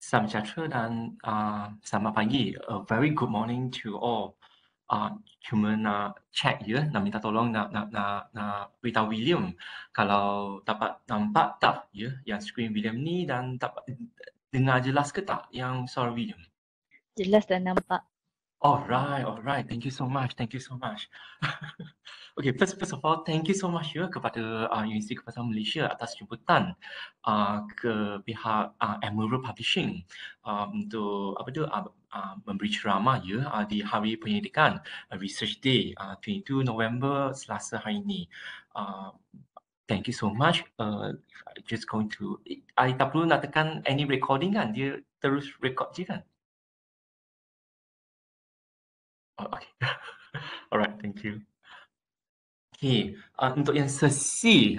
Salam sejahtera dan selamat pagi. A very good morning to all. Cuma nak check ya, nak minta tolong nak beritahu William kalau dapat nampak tak ya yang skrin William ni dan dapat dengar jelas ke tak yang suara William? Jelas dan nampak. Alright. Thank you so much. Okay, first of all, thank you so much ya kepada Universiti Kebangsaan Malaysia atas jemputan ke pihak Emerald Publishing untuk memberi ceramah ya di Hari Penyelidikan Research Day 22 November Selasa hari ini. Thank you so much. Just going to, I tak perlu nak tekan any recording kan? Dia terus record je kan? Okay. Alright, thank you. Okay, untuk yang sesi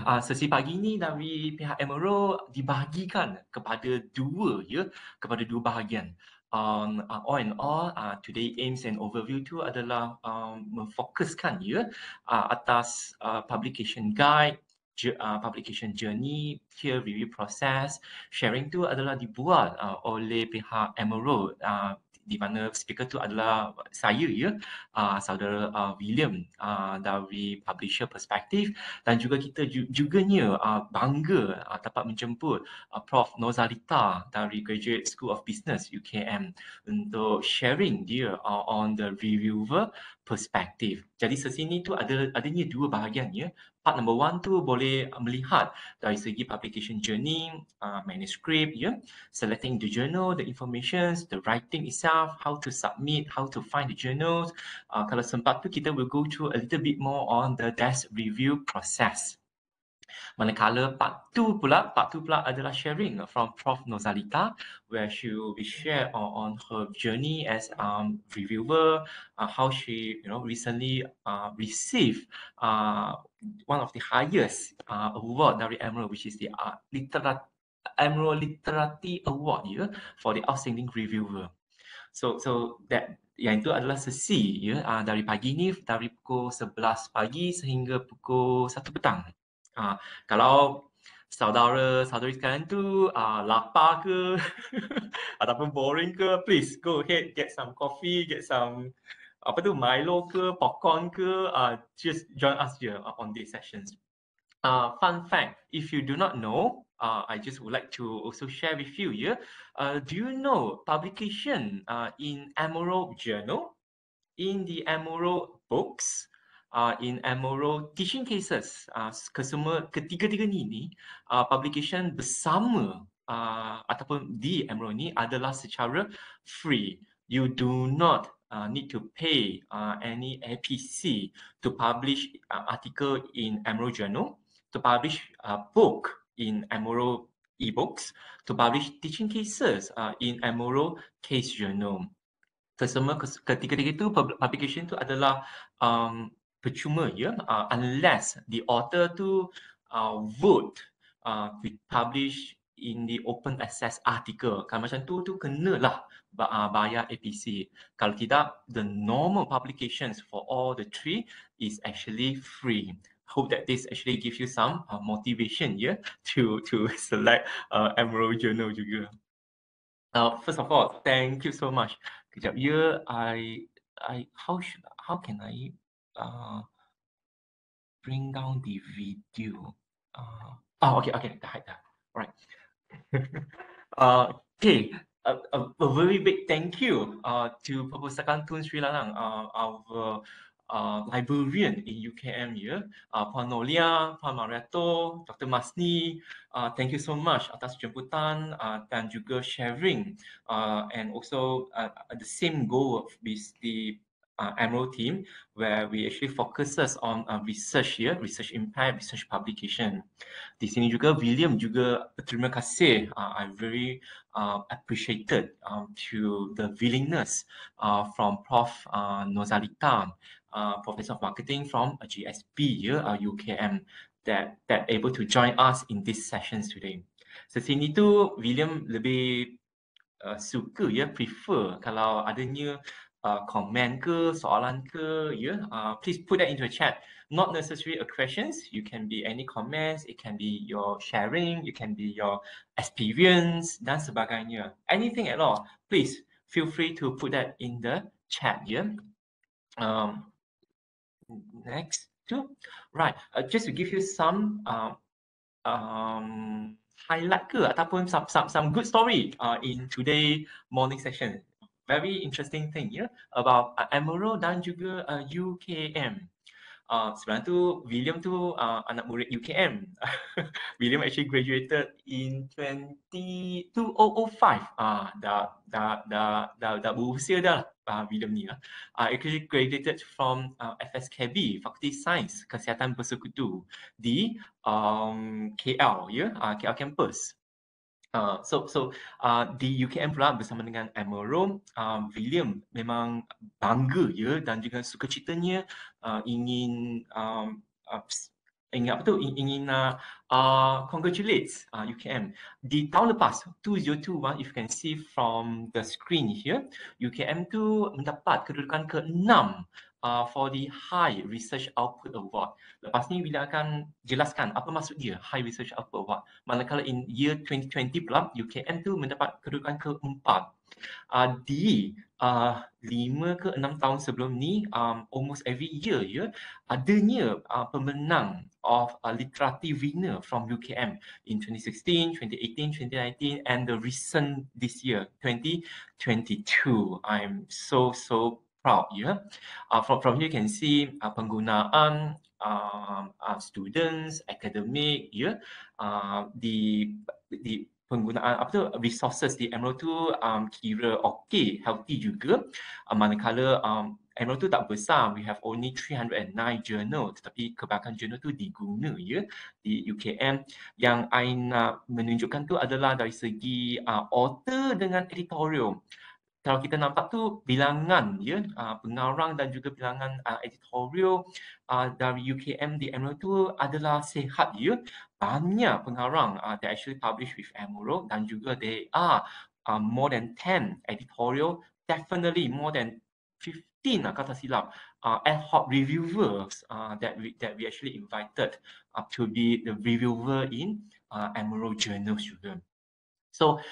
pagi ni dari pihak Emerald dibahagikan kepada dua bahagian. All in all, today aims and overview tu adalah memfokuskan atas publication guide, publication journey, peer review process. Sharing tu adalah dibuat oleh pihak Emerald, di mana speaker tu adalah saya saudara William dari publisher perspektif, dan juga kita juganya bangga dapat menjemput Prof Norzalita dari Graduate School of Business UKM untuk sharing dia on the reviewer perspektif. Jadi sesi ni tu adanya dua bahagian ya. Part number 1 tu boleh melihat dari segi publication journey, manuscript selecting the journal, the information, the writing itself, how to submit, how to find the journals. Kalau sempat tu kita will go through a little bit more on the desk review process. Manakala part 2 pula adalah sharing from Prof Norzalita, where she will be share on her journey as reviewer, how she recently received one of the highest award dari Emerald, which is the Emerald Literati Award for the outstanding reviewer. So that yang itu adalah sesi dari pagi ni, dari pukul 11 pagi sehingga pukul 1 petang. Kalau saudara-saudari sekalian tu lapar ke ataupun boring ke, please go ahead, get some coffee, get some Milo ke, popcorn ke, just join us here on these sessions. Fun fact, if you do not know, I just would like to also share with you do you know publication in Emerald Journal, in the Emerald Books, in Emerald Teaching Cases, ketiga-tiga ni publication bersama ataupun di Emerald ni adalah secara free. You do not need to pay any APC to publish article in Emerald Journal, to publish a book in Emerald ebooks, to publish teaching cases in Emerald Case Journal. Ketiga-tiga itu publication tu adalah percuma unless the author tu vote publish in the open access article. Kalau macam tu kenalah bayar APC. Kalau tidak, the normal publications for all the three is actually free. Hope that this actually gives you some motivation to select Emerald Journal juga. First of all, thank you so much. Kejap how can I bring down the video? Okay, dah. Right. Okay, a very big thank you to Perpustakaan Sri Lanang, our librarian in UKM Puan Nolia, Puan Mariato, Dr. Masni. Thank you so much atas jemputan dan juga sharing and also the same goal with the Emerald team, where we actually focuses on research research impact, research publication. Di sini juga William juga terima kasih. I very appreciated to the willingness from Prof Norzalita, Professor of Marketing from GSB UKM, that able to join us in these sessions today. Sesini tu William lebih suka prefer kalau adanya comment ke, soalan ke, please put that into a chat. Not necessarily a questions. You can be any comments. It can be your sharing. It can be your experience dan sebagainya. Anything at all. Please feel free to put that in the chat. Next two. Right. Just to give you some highlight ke ataupun some good story in today morning session. Very interesting thing about Emerald dan juga UKM. Sebenarnya tu William tu anak murid UKM. William actually graduated in 2005. Dah berusia dah William ni lah. Actually graduated from FSKB, Fakulti Sains Kesihatan Bersekutu di KL, KL campus. Di UKM pula bersama dengan Emerald, William memang bangga dan juga sukacitanya ingin congratulate UKM. Di tahun lepas 2021, if you can see from the screen here, UKM tu mendapat kedudukan ke-6 for the High Research Output Award. Lepas ni William akan jelaskan apa maksud dia High Research Output Award. Manakala in year 2020 pula UKM tu mendapat kedudukan ke-4. Di 5 ke 6 tahun sebelum ni, almost every year adanya pemenang of literati winner from UKM in 2016, 2018, 2019 and the recent this year 2022. I'm so proud. From here you can see penggunaan students, academic, di penggunaan resources di Emerald tu kira okay, healthy juga. Manakala Emerald tu tak besar, we have only 309 journal, tetapi kebanyakan journal tu diguna di UKM. Yang I nak menunjukkan tu adalah dari segi author dengan editorial. Kalau kita nampak tu bilangan pengarang dan juga bilangan editorial dari UKM di Emerald tu adalah sihat banyak pengarang that actually publish with Emerald dan juga they are more than 10 editorial, definitely more than 15 kata silap ad hoc reviewers that we actually invited to be the reviewer in Emerald journals juga. So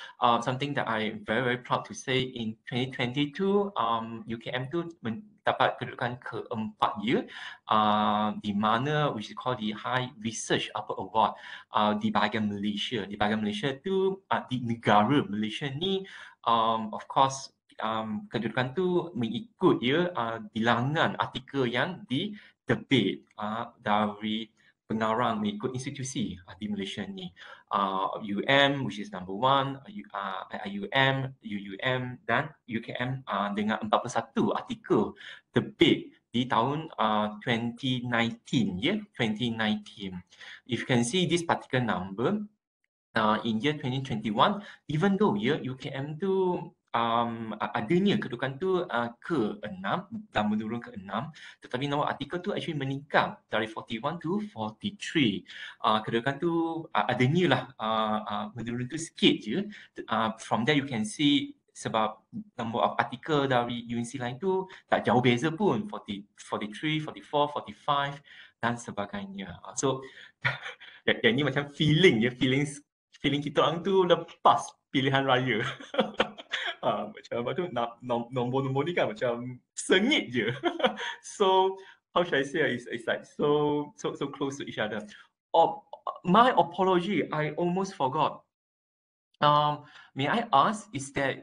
something that I'm very proud to say in 2022, UKM tu mendapat kedudukan ke-4 di mana which is called the High Research Output Award di bahagian Malaysia. Di bahagian Malaysia tu di negara Malaysia ni of course kedudukan tu mengikut bilangan artikel yang di-debate dari pengarang mengikut institusi di Malaysia ni. which is number 1, IUM, UUM dan UKM dengan 41 artikel debate di tahun 2019 2019. If you can see this particular number in year 2021, even though UKM tu adanya kedudukan tu ke-6 dan menurun ke-6, tetapi nombor artikel tu actually meningkat dari 41 to 43. Kedudukan tu adanya lah menurun tu sikit je. From there you can see sebab nombor artikel dari UNC lain tu tak jauh beza pun, 43, 44, 45 dan sebagainya. So yang ni macam feeling kita orang tu lepas pilihan raya. Macam apa tu nombor-nombor ni kan macam sengit je. So how should I say, it's like so close to each other. My apology, I almost forgot. May I ask, is there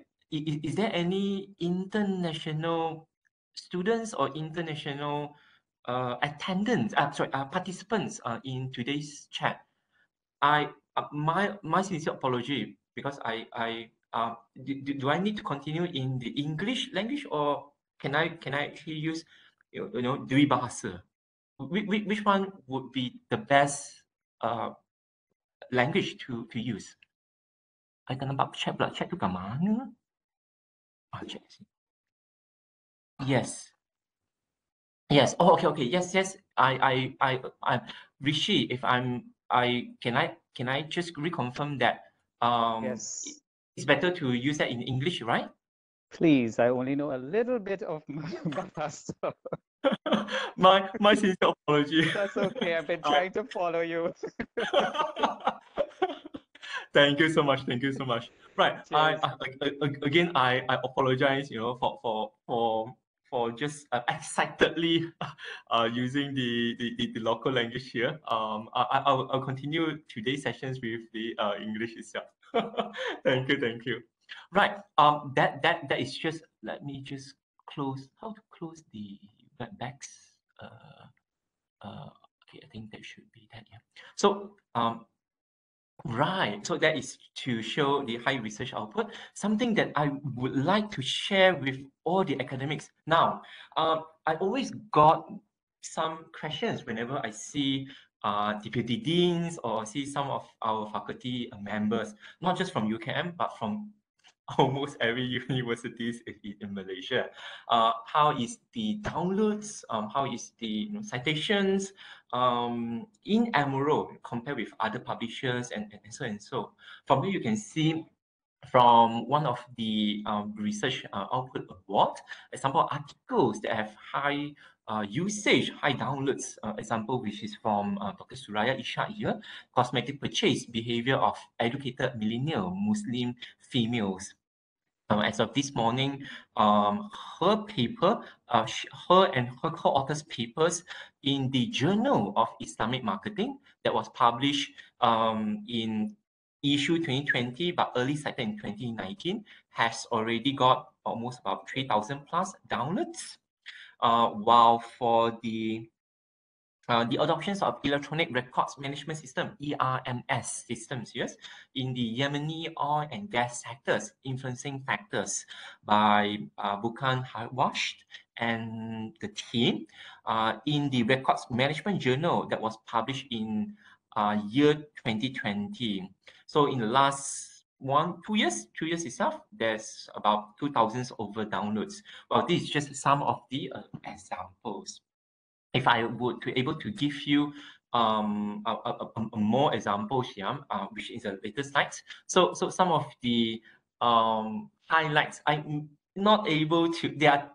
any international students or international attendants, participants in today's chat? My sincere apology, because do I need to continue in the English language, or can I actually use dui bahasa? Which one would be the best language to use? I tak nampak chat pula. Chat tu kat mana? Chat sini. Yes. Oh, okay. Yes. I Rishi, if can I just reconfirm that Yes. it's better to use that in English, right? Please, I only know a little bit of Bahasa. My sincere apology. That's okay. I've been trying to follow you. Thank you so much. Thank you so much. Right. Cheers. Again, I apologize, for just excitedly using the local language here. I'll continue today's sessions with the English itself. Thank you. Thank you. Right. That is just. Let me just close. How to close the webbacks? Okay, I think that should be that. Yeah. So right. So that is to show the high research output, something that I would like to share with all the academics. Now, I always got some questions whenever I see deputy deans or see some of our faculty members, not just from UKM, but from almost every universities in Malaysia. How is the downloads? How is the citations in Amaro compared with other publishers and so and so. From here you can see from one of the research output award, example articles that have high usage, high downloads. Example which is from Dr. Suraya Ishak here, cosmetic purchase behavior of educated millennial Muslim females. As of this morning, her paper, her and her co-authors' papers in the Journal of Islamic Marketing that was published in issue 2020, but early cited in 2019, has already got almost about 3,000 plus downloads. While for the adoptions of electronic records management system, ERMS systems, yes, in the Yemeni oil and gas sectors, influencing factors by Bukan Harwash and the team in the records management journal that was published in year 2020. So in the last 2 years itself, there's about 2,000 over downloads. Well, this is just some of the examples. If I would be able to give you more examples here, which is the later slides. So some of the highlights, I'm not able to. There are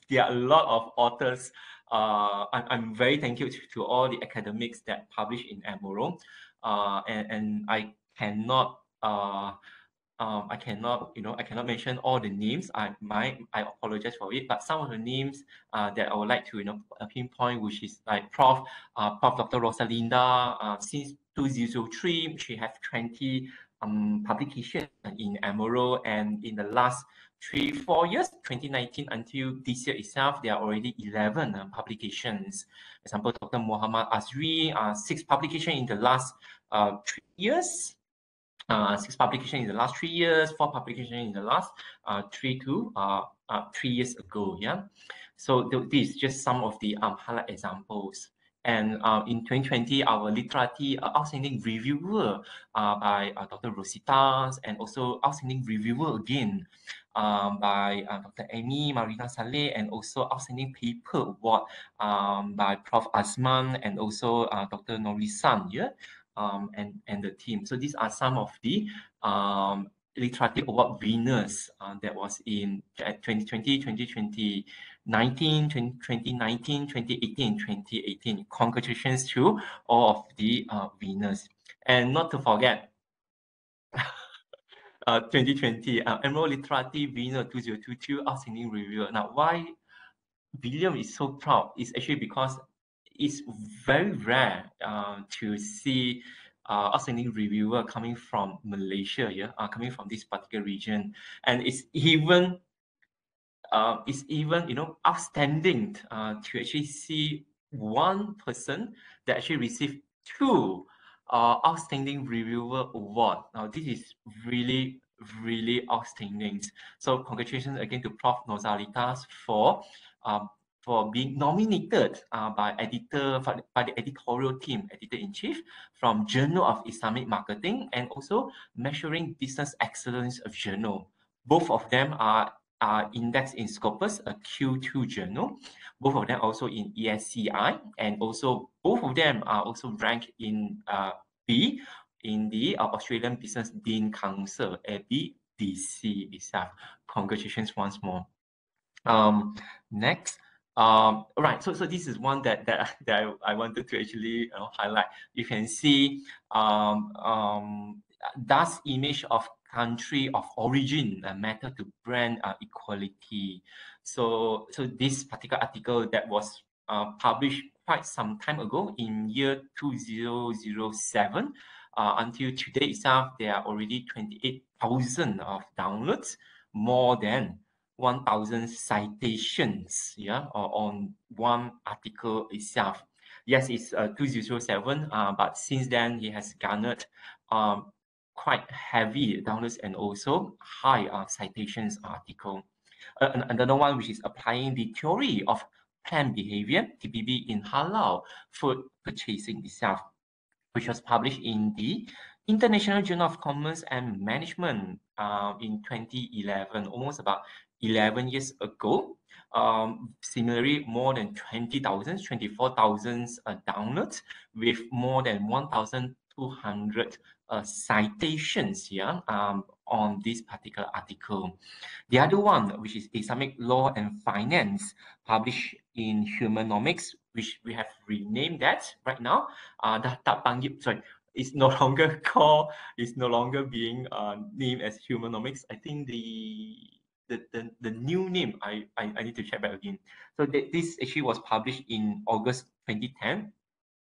a lot of authors. I'm very thankful to all the academics that publish in Amaro, and I cannot. I cannot mention all the names. I apologize for it, but some of the names that I would like to pinpoint, which is like Prof. Dr. Rosalinda. Since 2003, she has 20 publications in Amaro, and in the last 3-4 years, 2019 until this year itself, there are already 11 publications. Example, Dr. Muhammad Azri, 6 publications in the last 3 years. 6 publications in the last 3 years, 4 publications in the last 3 years ago. Yeah, so this is just some of the highlight examples. And in 2020, our literati outstanding reviewer by Dr. Rosita, and also outstanding reviewer again by Dr. Amy Marina Saleh, and also outstanding paper award by Prof. Azman and also Dr. Norisan. Yeah. And the team. So these are some of the literary award winners that was in 2020, 2019, 2019, 2018, 2018. Congratulations to all of the winners. And not to forget, 2020, Emerald Literati winner 2022, outstanding reviewer. Now, why William is so proud is actually because it's very rare to see outstanding reviewer coming from Malaysia, yeah, coming from this particular region, and it's even outstanding to actually see one person that actually received 2 outstanding reviewer award. Now this is really outstanding. So congratulations again to Prof. Norzalita for being nominated by the editorial team, editor-in-chief from Journal of Islamic Marketing, and also Measuring Business Excellence of Journal. Both of them are indexed in Scopus, a Q2 journal. Both of them also in ESCI, and also both of them are also ranked in B in the Australian Business Dean Council, DC itself. Congratulations once more. Next, right. So this is one that I wanted to actually highlight. You can see does image of country of origin matter to brand equality? So this particular article that was published quite some time ago in year 2007. Until today itself, there are already 28,000 of downloads, more than 1,000 citations, yeah, on one article itself. Yes, it's 2007, but since then it has garnered quite heavy downloads and also high citations article. Another one which is applying the theory of planned behavior, TPB, in halal food purchasing itself, which was published in the International Journal of Commerce and Management in 2011, almost about 11 years ago. Similarly, more than 20,000, 24,000 downloads with more than 1,200 citations here on this particular article. The other one, which is Islamic Law and Finance, published in Humanomics, which we have renamed that right now. It's no longer called, it's no longer being named as Humanomics. I think the new name, I need to check back again. So this actually was published in August 2010.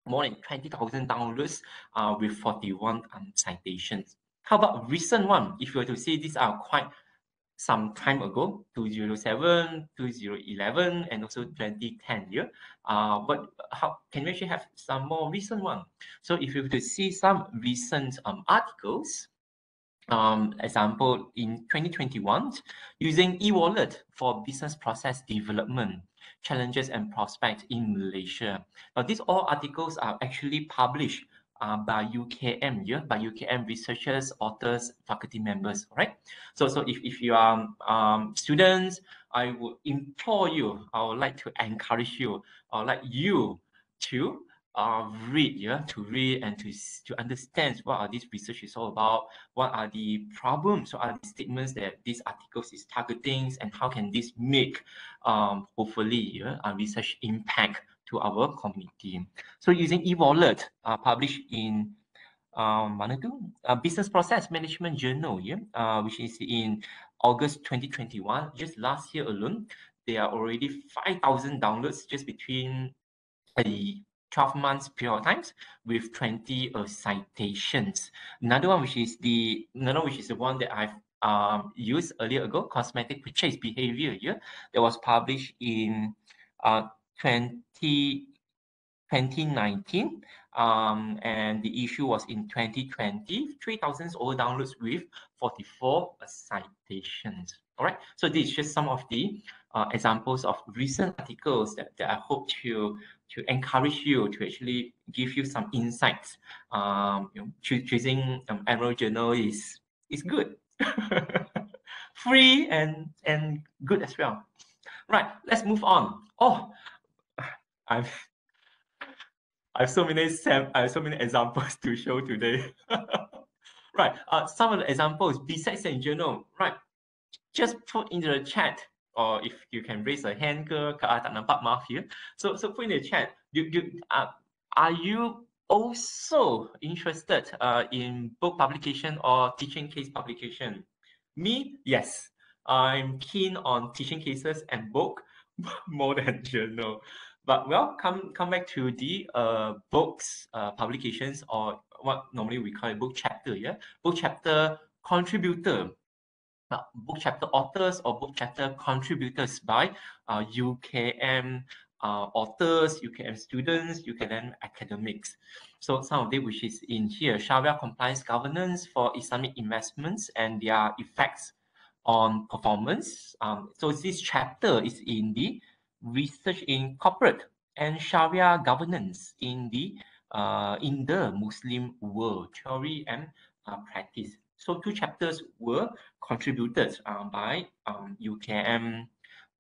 More than 20,000 downloads with 41 citations. How about recent one? If you were to say these are quite some time ago, 2007, 2011, and also 2010 year. But how can we actually have some more recent one? So if you were to see some recent articles, example in 2021, using e-wallet for business process development, challenges and prospects in Malaysia. Now, these all articles are actually published by UKM, yeah, by UKM researchers, authors, faculty members, right? So if you are students, I would implore you, I would like to encourage you, I would like you to read, yeah, to read and to understand what are these research is all about, what are the problems, what are the statements that these articles is targeting, and how can this make hopefully, yeah, a research impact to our community. So using e-wallet, published in Business Process Management Journal, yeah, which is in August 2021, just last year alone, there are already 5,000 downloads just between a 12 months period of times with 20 citations. Another one which is the one that I've used earlier ago, cosmetic purchase behavior, yeah, that was published in 2019, and the issue was in 2020, 3,000 over downloads with 44 citations. All right, so this is just some of the examples of recent articles that I hope to encourage you, to actually give you some insights. Choosing Emerald Journal is good, free and good as well. Right, let's move on. Oh, I have so many examples to show today. Right, some of the examples besides in journal, right? Just put into the chat, or if you can raise a hand ke tak nampak, maaf here. So put in the chat. Are you also interested in book publication or teaching case publication? Me, yes. I'm keen on teaching cases and book more than journal. But well, come back to the books publications, or what normally we call a book chapter, yeah? Book chapter contributor. Book chapter authors or book chapter contributors by UKM authors, UKM students, UKM academics. So some of them which is in here, Sharia compliance governance for Islamic investments and their effects on performance. So this chapter is in the research in corporate and Sharia governance in the Muslim world, theory and practice. So 2 chapters were contributed by UKM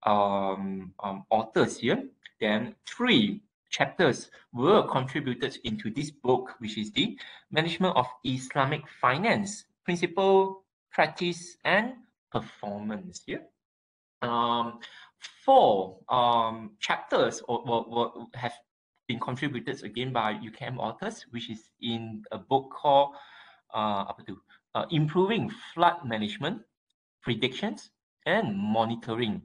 authors here. Then 3 chapters were contributed into this book, which is the Management of Islamic Finance, Principle, practice, and performance. Yeah. 4 chapters have been contributed again by UKM authors, which is in a book called Improving Flood Management, Predictions, and Monitoring.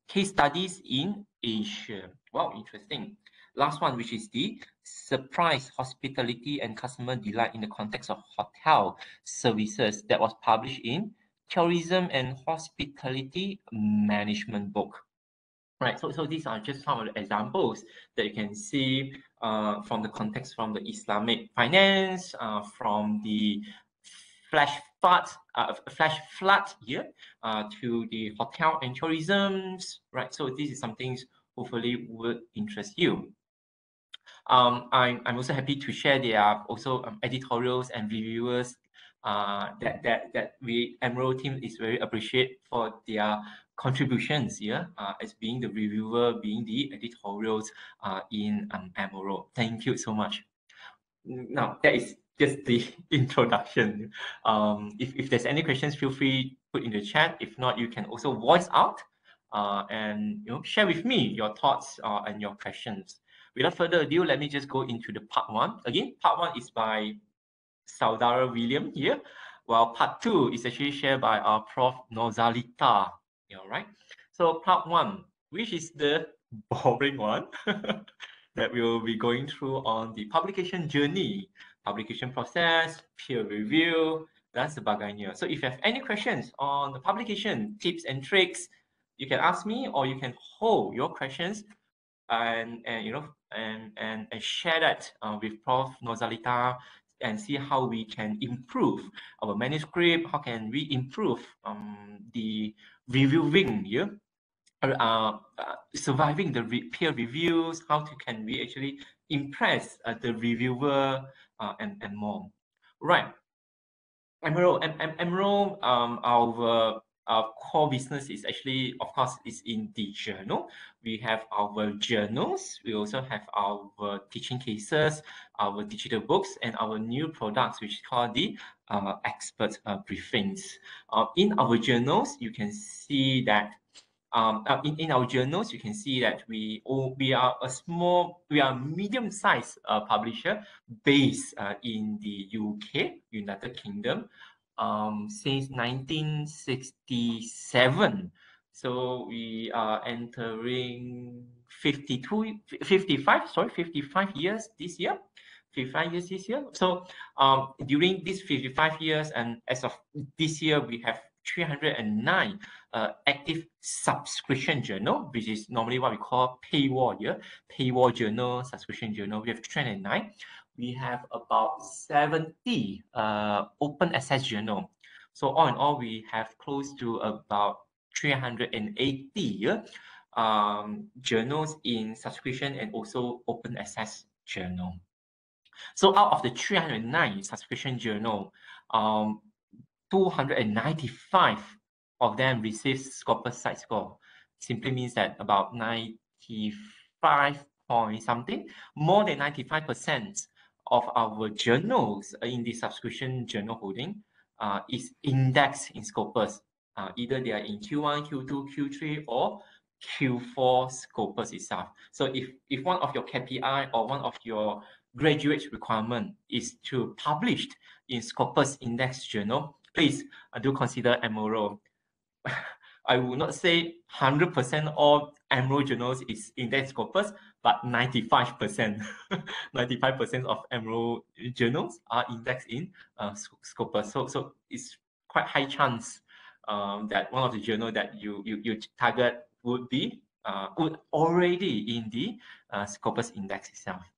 Case studies in Asia. Wow, interesting. Last one, which is the Surprise Hospitality and Customer Delight in the Context of Hotel Services, that was published in Tourism and Hospitality Management book. Right, so these are just some of the examples that you can see from the context from the Islamic finance, from the flash flood here to the hotel and tourism. Right, so this is something hopefully would interest you. I'm also happy to share there are also editorials and reviewers that we Emerald team is very appreciate for their contributions here as being the reviewer, being the editorials in Emerald. Thank you so much. Now that is just the introduction. If there's any questions, feel free put in the chat. If not, you can also voice out and share with me your thoughts and your questions. Without further ado, let me just go into the part 1. Again, part 1 is by Saudara William here, while part 2 is actually shared by our Prof Norzalita. All right. So part 1, which is the boring one that we will be going through on the publication journey, publication process, peer review, dan sebagainya. So if you have any questions on the publication tips and tricks, you can ask me, or you can hold your questions and share that with Prof Norzalita and see how we can improve our manuscript, how can we improve the reviewing, surviving the peer reviews, how can we actually impress the reviewer and more. Right. Emerald, our core business is actually, of course, is in the journal. We have our journals. We also have our teaching cases, our digital books, and our new products, which is called the expert briefings. In our journals, you can see that in our journals, you can see that we are a medium-sized publisher based in the UK, United Kingdom, since 1967. So we are entering 55 years this year. 55 years this year. So during these 55 years, and as of this year, we have 309 active subscription journal, which is normally what we call paywall here. Paywall journal, subscription journal. We have 309. We have about 70 open access journal. So all in all, we have close to about 380 journals in subscription and also open access journal. So out of the 309 subscription journal, 295 of them receive Scopus site score. Simply means that about 95 point something, more than 95% of our journals in the subscription journal holding is indexed in Scopus. Either they are in Q1, Q2, Q3, or Q4 Scopus itself. So if one of your KPI or one of your graduate requirement is to publish in Scopus Index Journal, please do consider Emerald. I would not say 100% of Emerald journals is index Scopus, but 95%. 95% of Emerald journals are indexed in Scopus. So it's quite high chance that one of the journal that you target would already in the Scopus Index itself.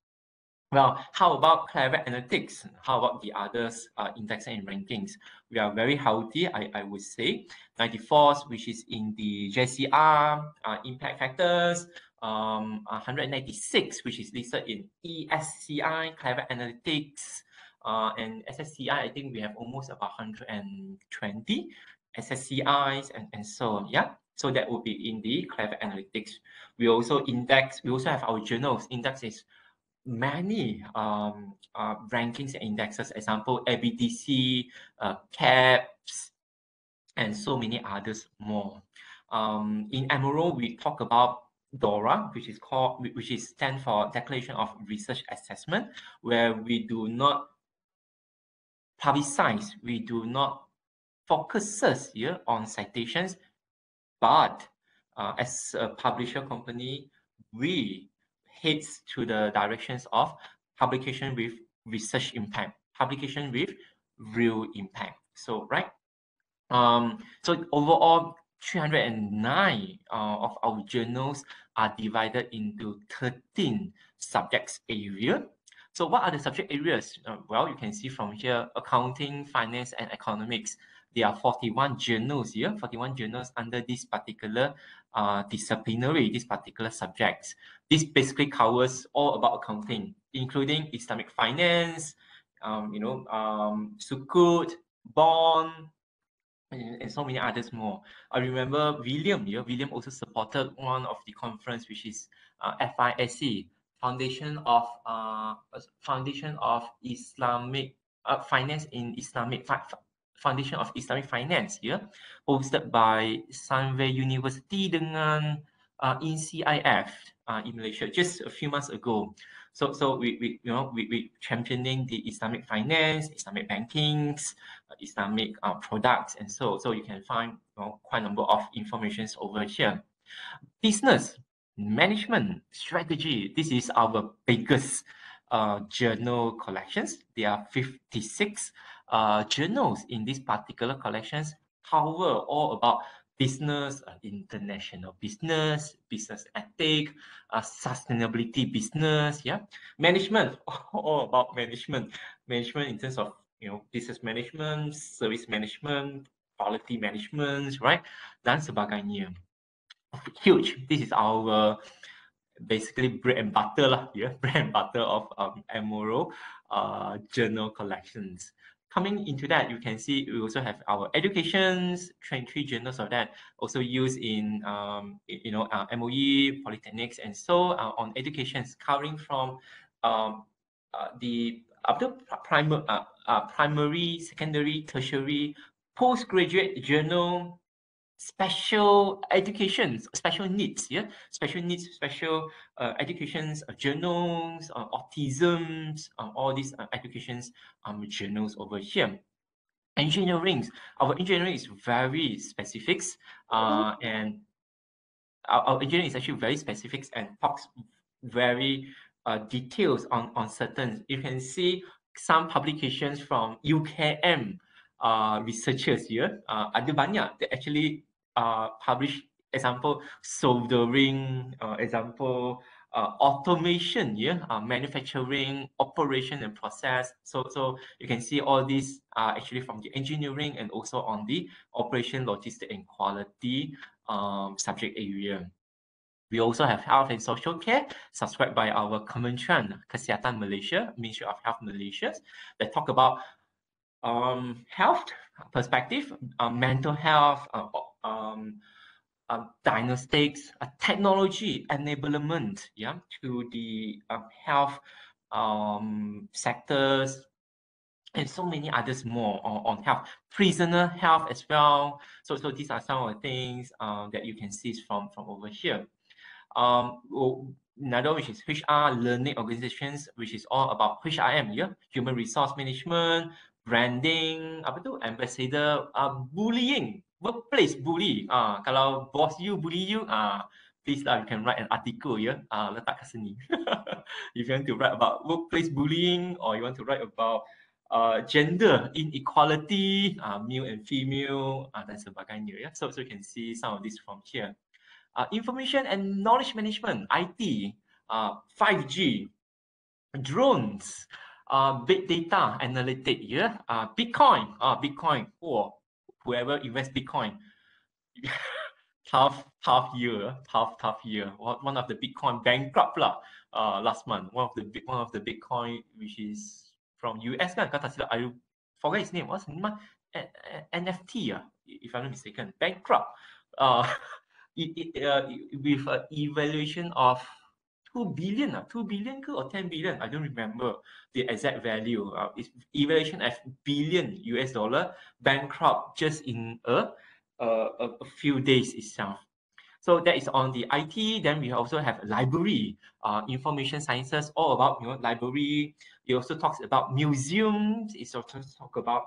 Well, how about Clever Analytics? How about the others indexing and rankings? We are very healthy, I would say. 94th, which is in the JCR impact factors. 196, which is listed in ESCI, Clever Analytics. And SSCI, I think we have almost about 120 SSCIs and so on. Yeah. So that would be in the Clever Analytics. We also have our journals indexes many rankings and indexes, example, ABTC, CAPS, and so many others more. In MRO, we talk about DORA, which is stand for Declaration of Research Assessment, where we do not publicize, we do not focus here on citations, but as a publisher company, we head to the directions of publication with research impact, publication with real impact. So, right? So overall, 309 of our journals are divided into 13 subjects area. So what are the subject areas? Well, you can see from here, accounting, finance, and economics. There are 41 journals here, 41 journals under this particular disciplinary, this particular subjects. This basically covers all about accounting, including Islamic finance, sukuk, bond, and so many others more. I remember William here. William also supported one of the conference, which is FISE, Foundation of Islamic Finance in Islamic Foundation of Islamic Finance here, hosted by Sunway University dengan INCIF in Malaysia just a few months ago. So we championing the Islamic finance, Islamic bankings, Islamic products, and so you can find quite a number of informations over here. Business, management, strategy. This is our biggest journal collections. There are 56 journals in this particular collections, cover all about business, international business, business ethic, sustainability business, management, all about management in terms of business management, service management, quality management, right, dan sebagainya. Huge. This is our basically bread and butter lah, bread and butter of MRO journal collections. Coming into that, you can see we also have our educations, 23 journals of that, also used in MOE, polytechnics, and so on educations, covering from the primary, secondary, tertiary, postgraduate journal, special educations, special needs, special educations, journals, autisms, all these educations journals over here. Engineering, our engineering is very specific, and our engineering is actually very specific and talks very details on certain. You can see some publications from UKM researchers here. Ada banyak that actually publish, example soldering, example automation, manufacturing, operation and process. So you can see all these are actually from the engineering and also on the operation, logistics and quality subject area. We also have health and social care, subscribed by our Kementerian Kesihatan Malaysia, Ministry of Health Malaysia, that talk about health perspective, mental health, diagnostics, technology enablement, to the health sectors, and so many others more on health, prisoner health as well. So these are some of the things that you can see from over here. Another which is HR learning organizations, which is all about HRM, human resource management, branding, ambassador, bullying, workplace bully. Kalau boss you bully you, please lah, you can write an article, letak kat sini. If you want to write about workplace bullying, or you want to write about gender inequality, male and female, dan sebagainya, so you can see some of this from here. Information and knowledge management, IT, 5G, drones, big data analytic, Bitcoin, whoever invests Bitcoin, tough year. One of the Bitcoin bankrupt last month. One of the Bitcoin which is from US kan, I forget his name. What's his name? NFT, if I'm not mistaken, bankrupt. With an evaluation of 2 billion, 2 billion or 10 billion, I don't remember the exact value. It's evaluation at billion US dollar, bankrupt just in a few days itself. So that is on the IT. Then we also have library, information sciences, all about library. It also talks about museums. It also talk about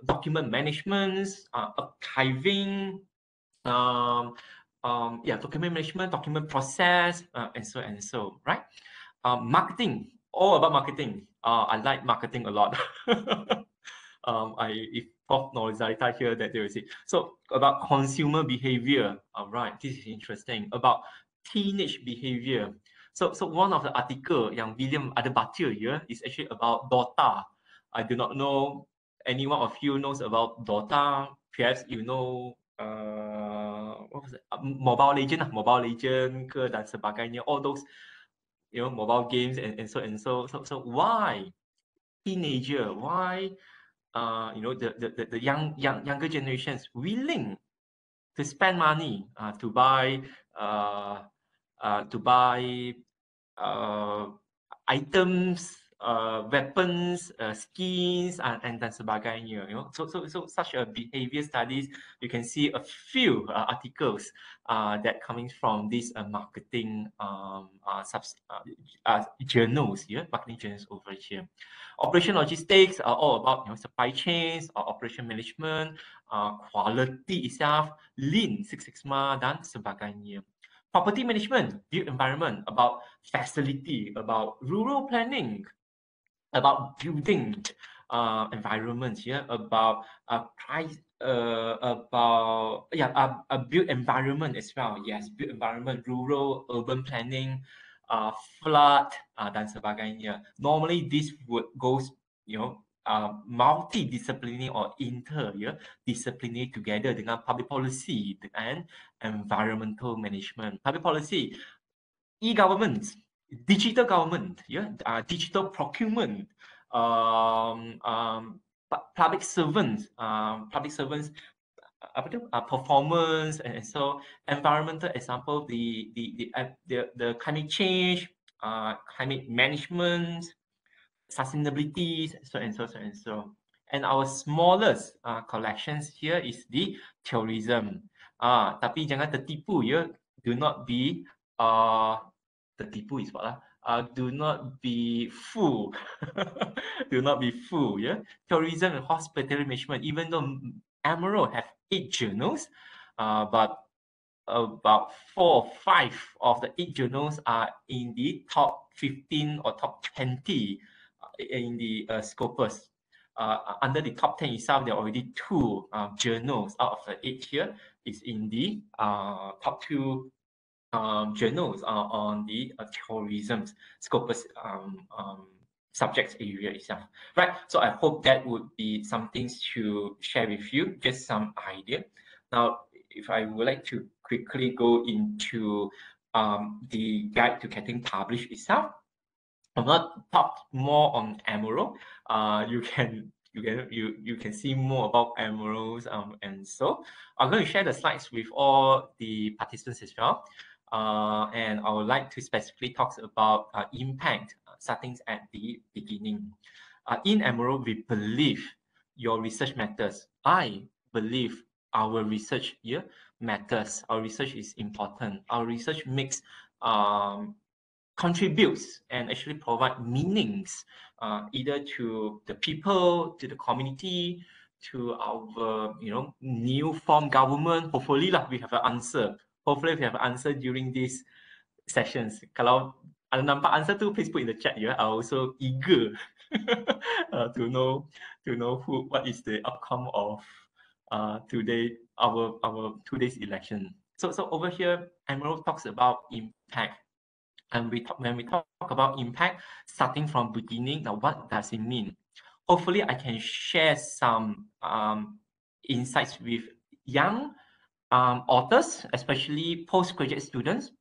document management, archiving, document management, document process, and so, right? Marketing, all about marketing. I like marketing a lot. If Prof Norzalita here, that they will say. So about consumer behavior. All right, this is interesting. About teenage behavior. So one of the article yang William ada baca here is actually about Dota. I do not know anyone of you knows about Dota. Perhaps you know what was it? Mobile Legend ke dan sebagainya. All those mobile games and so. So why teenager? Why the younger generations willing to spend money to buy items, weapons, skins, and dan sebagainya. So such a behavior studies. You can see a few articles that coming from these marketing journals here, marketing journals over here. Operation logistics are all about supply chains, operation management, quality itself, lean, Six Sigma, dan sebagainya. Property management, built environment, about facility, about rural planning, about building environments, about built environment as well. Yes, built environment, rural, urban planning, flood, dan sebagainya. Normally, this would goes, multidisciplinary or interdisciplinary together dengan public policy and environmental management. Public policy, e-government, digital government, digital procurement, public servants, performance, and so environmental example, the climate change, climate management, sustainability, so. And our smallest collections here is the tourism. Tapi jangan tertipu, do not be tertipu is what? Do not be fooled. Do not be fooled. Tourism and hospitality management. Even though Emerald have 8 journals, but about 4 or 5 of the 8 journals are in the top 15 or top 20 in the Scopus. Under the top 10 itself, there are already 2 journals out of the 8 here is in the top 2 journals on the tourism Scopus subject area itself. Right, so I hope that would be something to share with you, just some idea. Now, if I would like to quickly go into the guide to getting published itself, I'm not talk more on Emerald. You can see more about Emeralds, and so I'm going to share the slides with all the participants as well. And I would like to specifically talk about impact, starting at the beginning. In Emerald, we believe your research matters. I believe our research here matters. Our research is important. Our research makes contributes and actually provide meanings either to the people, to the community, to our new form government. Hopefully lah we have an answer. Hopefully we have an answer during these sessions. Kalau ada nampak answer tu, please put in the chat. I'm also eager to know what is the outcome of today our today's election. So over here, Emerald talks about impact. And when we talk about impact, starting from beginning, now what does it mean? Hopefully, I can share some insights with young authors, especially postgraduate students.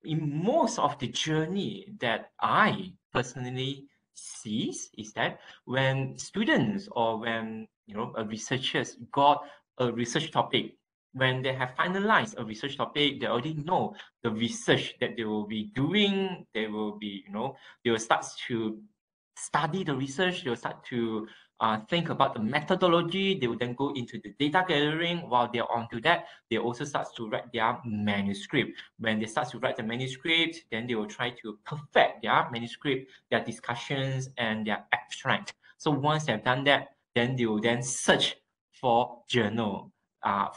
In most of the journey that I personally see is that when students or when researchers got a research topic, when they have finalized a research topic, they already know the research that they will be doing. They will be, they will start to study the research. They will start to think about the methodology. They will then go into the data gathering. While they're onto that, they also start to write their manuscript. When they start to write the manuscript, then they will try to perfect their manuscript, their discussions, and their abstract. So once they've done that, then they will then search for journal.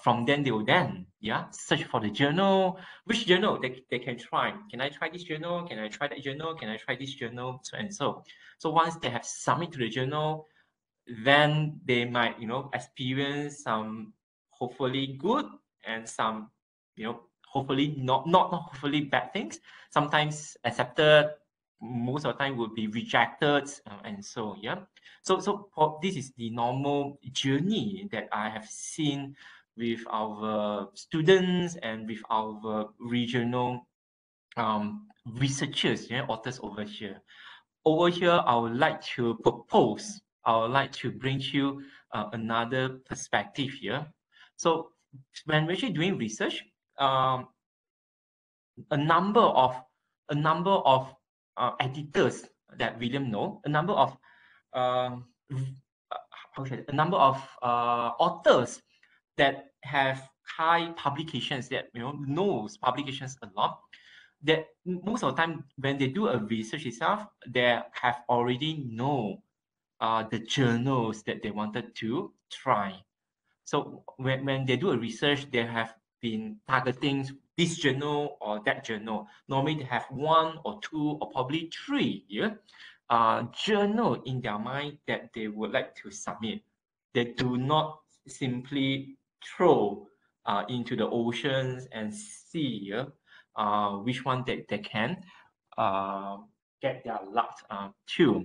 From then they will then search for the journal. Which journal they can try? Can I try this journal? Can I try that journal? Can I try this journal? So and so. So once they have submitted to the journal, then they might experience some hopefully good and some hopefully not hopefully bad things. Sometimes accepted, most of the time will be rejected, and so this is the normal journey that I have seen with our students and with our regional researchers, authors over here. Over here, I would like to propose, I would like to bring you another perspective here. So when we're actually doing research, a number of editors that William know, a number of authors that have high publications, that knows publications a lot, that most of the time when they do a research itself, they have already know the journals that they wanted to try. So when they do a research, they have been targeting this journal or that journal. Normally they have one or two or probably three journal in their mind that they would like to submit. They do not simply throw into the oceans and see which one they can get their luck to.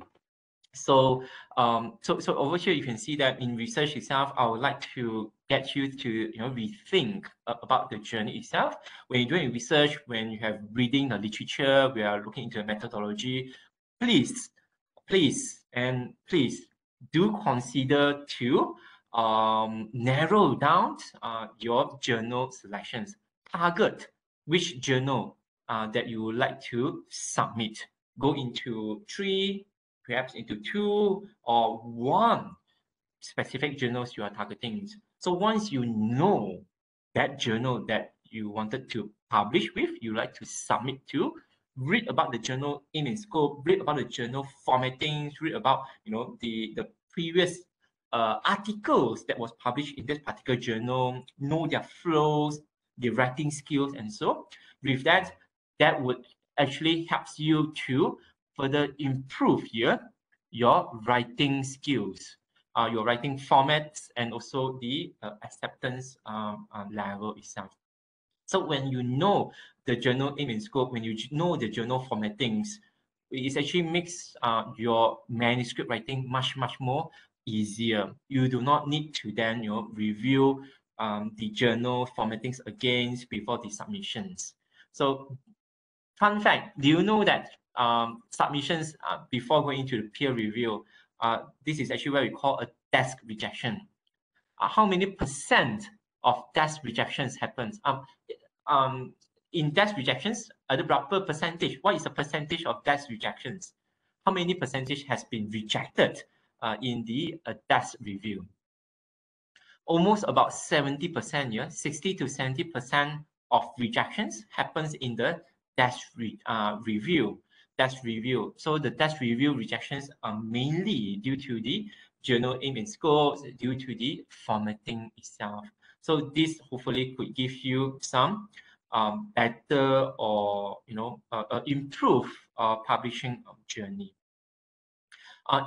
So over here you can see that in research itself, I would like to get you to rethink about the journey itself. When you're doing research, when you have reading the literature, we are looking into the methodology, please do consider to narrow down your journal selections. Target which journal that you would like to submit. Go into 3, perhaps into 2 or 1 specific journals you are targeting. So once you know that journal that you wanted to publish with, you like to submit to, read about the journal aim and scope, read about the journal formatting, read about the previous articles that was published in this particular journal, know their flows, their writing skills, and so with that would actually helps you to further improve here your writing skills, your writing formats, and also the acceptance level itself. So when you know the journal aim and scope, when you know the journal formattings, it actually makes your manuscript writing much more easier. You do not need to then review the journal formattings again before the submissions. So fun fact, do you know that submissions before going into the peer review, this is actually what we call a desk rejection. How many percent of desk rejections happens? In desk rejections, ada berapa percentage? What is the percentage of desk rejections? How many percentage has been rejected in the desk review? Almost about 70%, 60 to 70% of rejections happens in the desk review. So the desk review rejections are mainly due to the journal aim and scope, due to the formatting itself. So this hopefully could give you some better or improve publishing journey.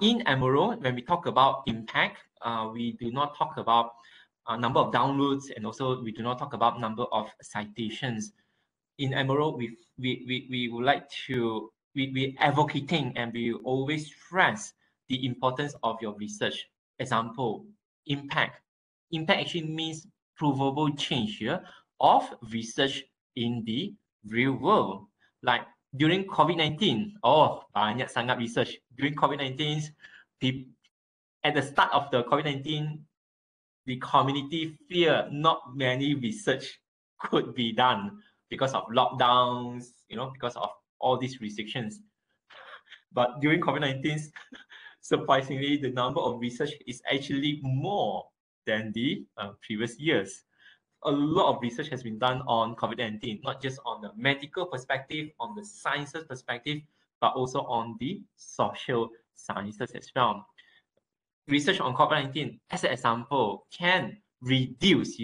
In Emerald, when we talk about impact, we do not talk about number of downloads, and also we do not talk about number of citations. In Emerald, we would like to we advocating, and we always stress the importance of your research. Example, impact. Impact actually means provable change here of research in the real world. Like during COVID-19, banyak sangat research. During COVID-19, at the start of the COVID-19, the community fear not many research could be done because of lockdowns, because of all these restrictions. But during COVID-19, surprisingly, the number of research is actually more than the previous years. A lot of research has been done on COVID-19, not just on the medical perspective, on the sciences perspective, but also on the social sciences as well. Research on COVID-19, as an example, can reduce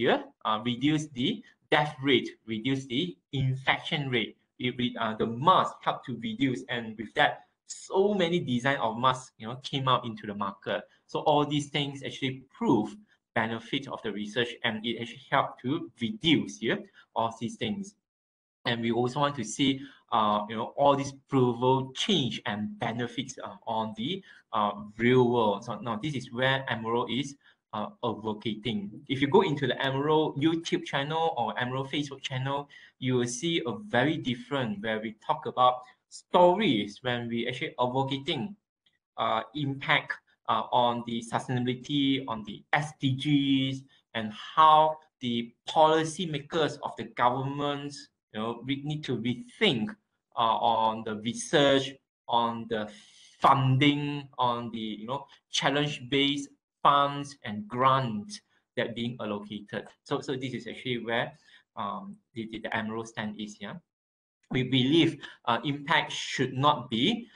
reduce the death rate, reduce the infection rate. The mask help to reduce, and with that, so many design of masks, came out into the market. So all these things actually prove benefit of the research, and it actually helped to reduce all these things. And we also want to see all these proven change and benefits on the real world. So now this is where Emerald is advocating. If you go into the Emerald YouTube channel or Emerald Facebook channel, you will see a very different, where we talk about stories when we actually advocating impact on the sustainability, on the SDGs, and how the policymakers of the governments, we need to rethink on the research, on the funding, on the challenge-based funds and grants that being allocated. So this is actually where the Emerald stand is. We believe impact should not be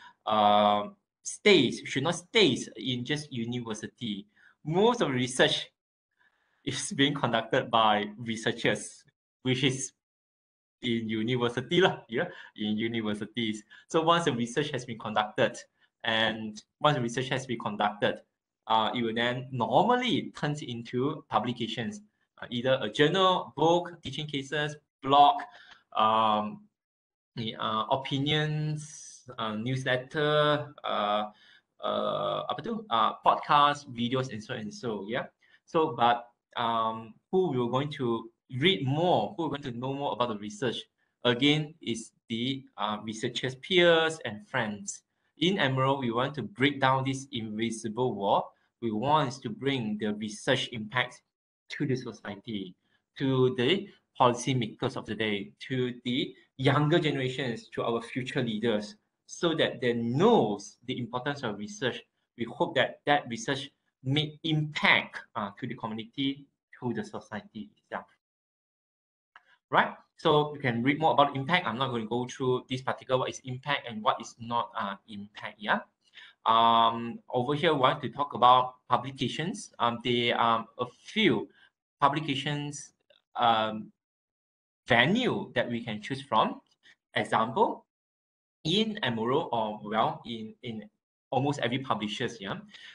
should not stay in just university. Most of the research is being conducted by researchers, which is in university in universities. So once the research has been conducted, it will then normally turns into publications, either a journal, book, teaching cases, blog, opinions, newsletter, podcast, videos, and so. So, but who we're going to read more, who we're going to know more about the research, again, is the researchers' peers and friends. In Emerald, we want to break down this invisible wall. We want to bring the research impact to the society, to the policymakers of the day, to the younger generations, to our future leaders, so that they knows the importance of research. We hope that that research make impact to the community, to the society itself. Right? So you can read more about impact. I'm not going to go through this particular what is impact and what is not impact. Over here, we want to talk about publications. There are a few publications venue that we can choose from. Example, in Emerald, or in almost every publishers.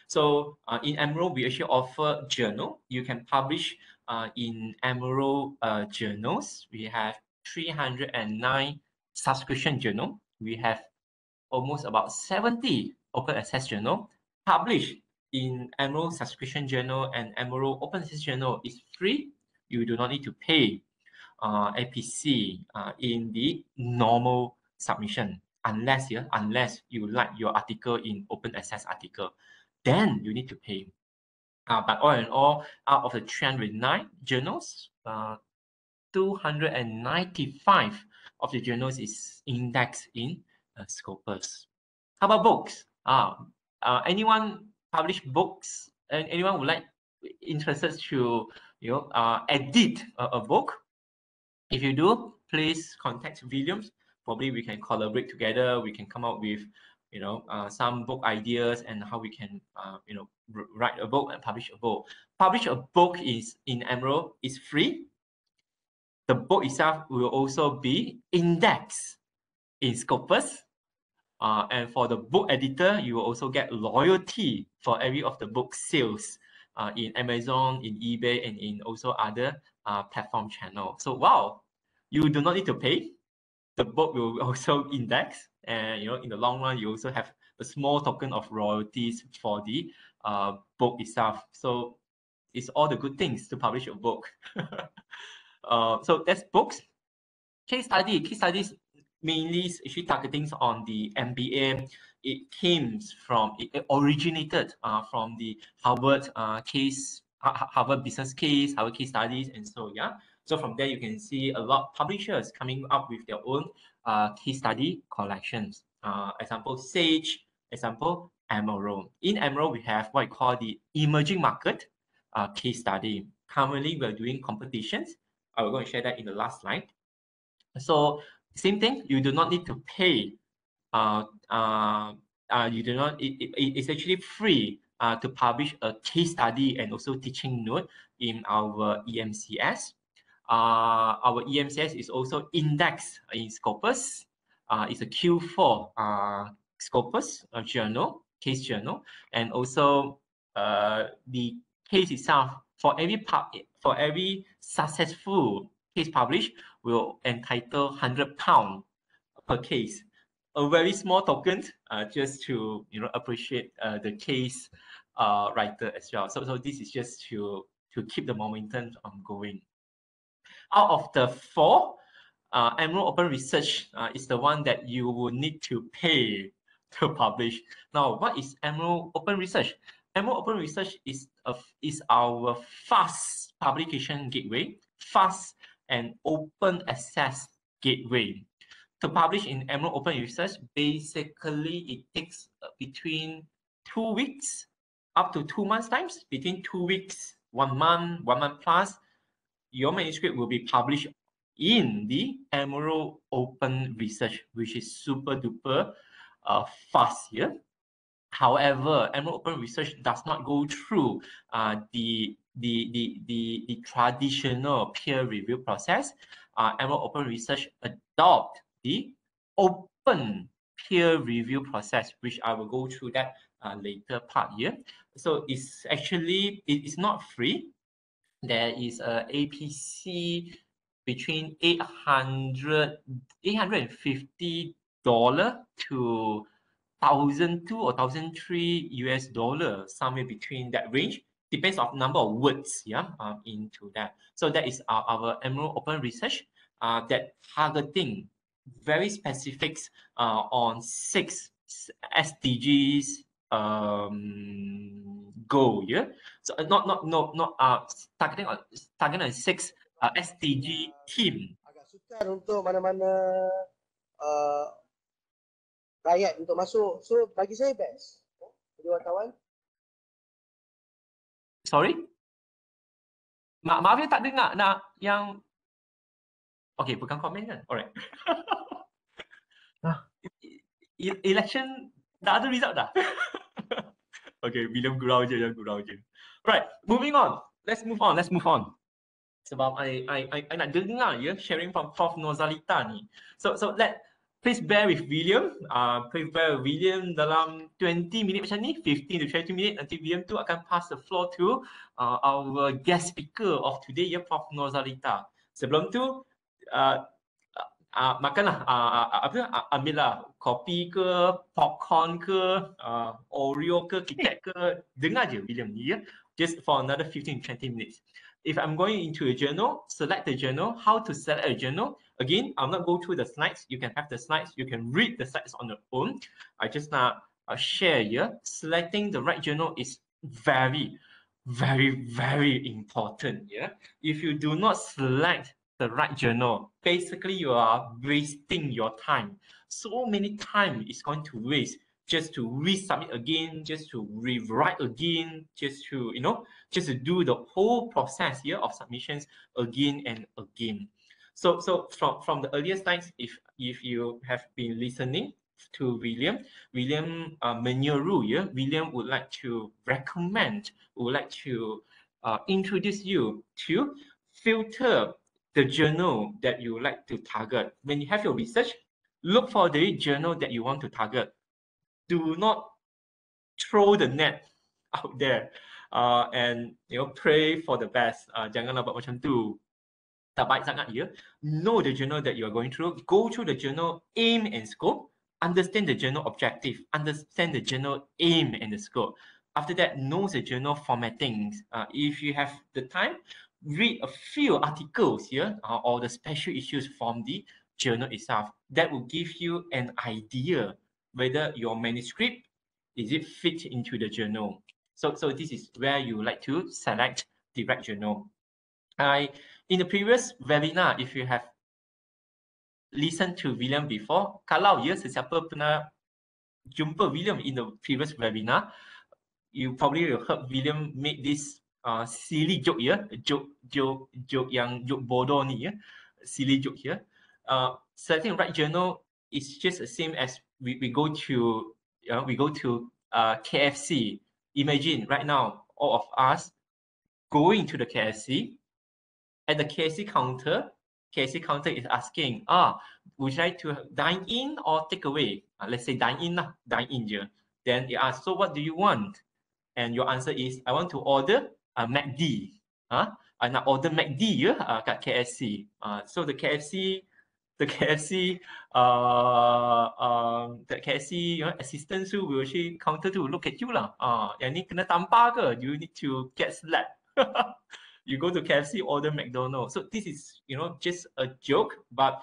So in Emerald, we actually offer journal. You can publish in Emerald journals. We have 309 subscription journal. We have almost about 70 open access journal published in Emerald subscription journal, and Emerald open access journal is free. You do not need to pay APC in the normal submission, unless you like your article in open access article, then you need to pay. But all in all, out of the 309 journals, 295 of the journals is indexed in Scopus. How about books? Anyone publish books? And anyone would like interested to edit a book? If you do, please contact William. Probably we can collaborate together. We can come up with some book ideas and how we can write a book and publish a book. Publish a book is in Emerald is free. The book itself will also be indexed in Scopus. And for the book editor, you will also get loyalty for every of the book sales in Amazon, in eBay, and in also other platform channel. So wow, you do not need to pay. The book will also index, and in the long run, you also have a small token of royalties for the book itself. So it's all the good things to publish a book. So that's books. Case studies mainly actually targeting on the MBA. It originated from the Harvard case Harvard business case, Harvard case studies, and so yeah. So from there, you can see a lot of publishers coming up with their own case study collections. Example, Sage, example, Emerald. In Emerald, we have what I call the emerging market case study. Currently, we're doing competitions. I will go and share that in the last slide. So same thing, you do not need to pay. You do not. It's actually free to publish a case study and also teaching note in our EMCS. Our EMCS is also indexed in Scopus. It's a Q4 Scopus journal, case journal, and also the case itself for every successful case published will entitle £100 per case. A very small token, just to appreciate the case writer as well. So this is just to keep the momentum going. Out of the 4, Emerald Open Research is the one that you will need to pay to publish. Now, what is Emerald Open Research? Emerald Open Research is our fast publication gateway, fast and open access gateway. To publish in Emerald Open Research, basically it takes between 2 weeks up to 2 months times, between 2 weeks, 1 month, 1 month plus, your manuscript will be published in the Emerald Open Research, which is super duper fast here. However, Emerald Open Research does not go through the traditional peer review process. Emerald Open Research adopt the open peer review process, which I will go through that later part here. So it's not free. There is a APC between $850 to $1,002 or $1,003 somewhere between that range. Depends on number of words, into that. So that is our Emerald Open Research that targeting very specifics on 6 SDGs goal, yeah. So not targeting on 6 SDG team. Agak sukar untuk mana-mana rakyat untuk masuk. So bagi saya best. Jadi wartawan. Sorry? Maaf ya tak dengar nak yang. Okay, bukan komen kan? Alright. Election dah ada result dah. Okay, William gurau je. Right, moving on. Let's move on. Sebab I nak dengar ya sharing from Prof Norzalita ni. So please bear with William. Please bear with William dalam 20 minit macam ni, 15 to 20 minit. Nanti William tu akan pass the floor to our guest speaker of today ya, Prof Norzalita. Sebelum tu makanlah, ambillah kopi ke, popcorn ke, Oreo ke, KitKat ke, dengar je William ni ya, just for another 15 to 20 minutes. If I'm going into a journal, select the journal. How to select a journal? Again, I'll not go through the slides. You can have the slides. You can read the slides on your own. I just now share here. Selecting the right journal is very, very, very important. Yeah. If you do not select the right journal, basically you are wasting your time. So many time is going to waste just to resubmit again, just to rewrite again, just to do the whole process here of submissions again and again. So from the earlier slides, if you have been listening to William menyeru ya, William would like to introduce you to filter the journal that you would like to target. When you have your research, look for the journal that you want to target. Do not throw the net out there and pray for the best. Janganlah buat macam tu. Tak baik sangat ya. Know the journal that you are going through. Go through the journal aim and scope. Understand the journal objective. Understand the journal aim and the scope. After that, know the journal formatting. If you have the time, read a few articles here or the special issues from the journal itself. That will give you an idea whether your manuscript is it fit into the journal. So this is where you like to select the right journal. In the previous webinar, if you have listened to William before, kalau ya sesiapa pernah jumpa William in the previous webinar, you probably heard William make this silly joke ya, joke yang joke bodoh ni ya, silly joke here. Selecting right journal is just the same as we go to KFC. Imagine right now all of us going to the KFC. At the KFC counter is asking, would you like to dine in or take away? Let's say dine in lah, dine in je. Then it asks, so what do you want? And your answer is, I want to order McD. Nak order McD ya kat KFC. So the KFC assistants tu will actually counter to look at you lah. Yang ni kena tampar ke? You need to get slapped. You go to KFC, order McDonald's. So this is, just a joke, but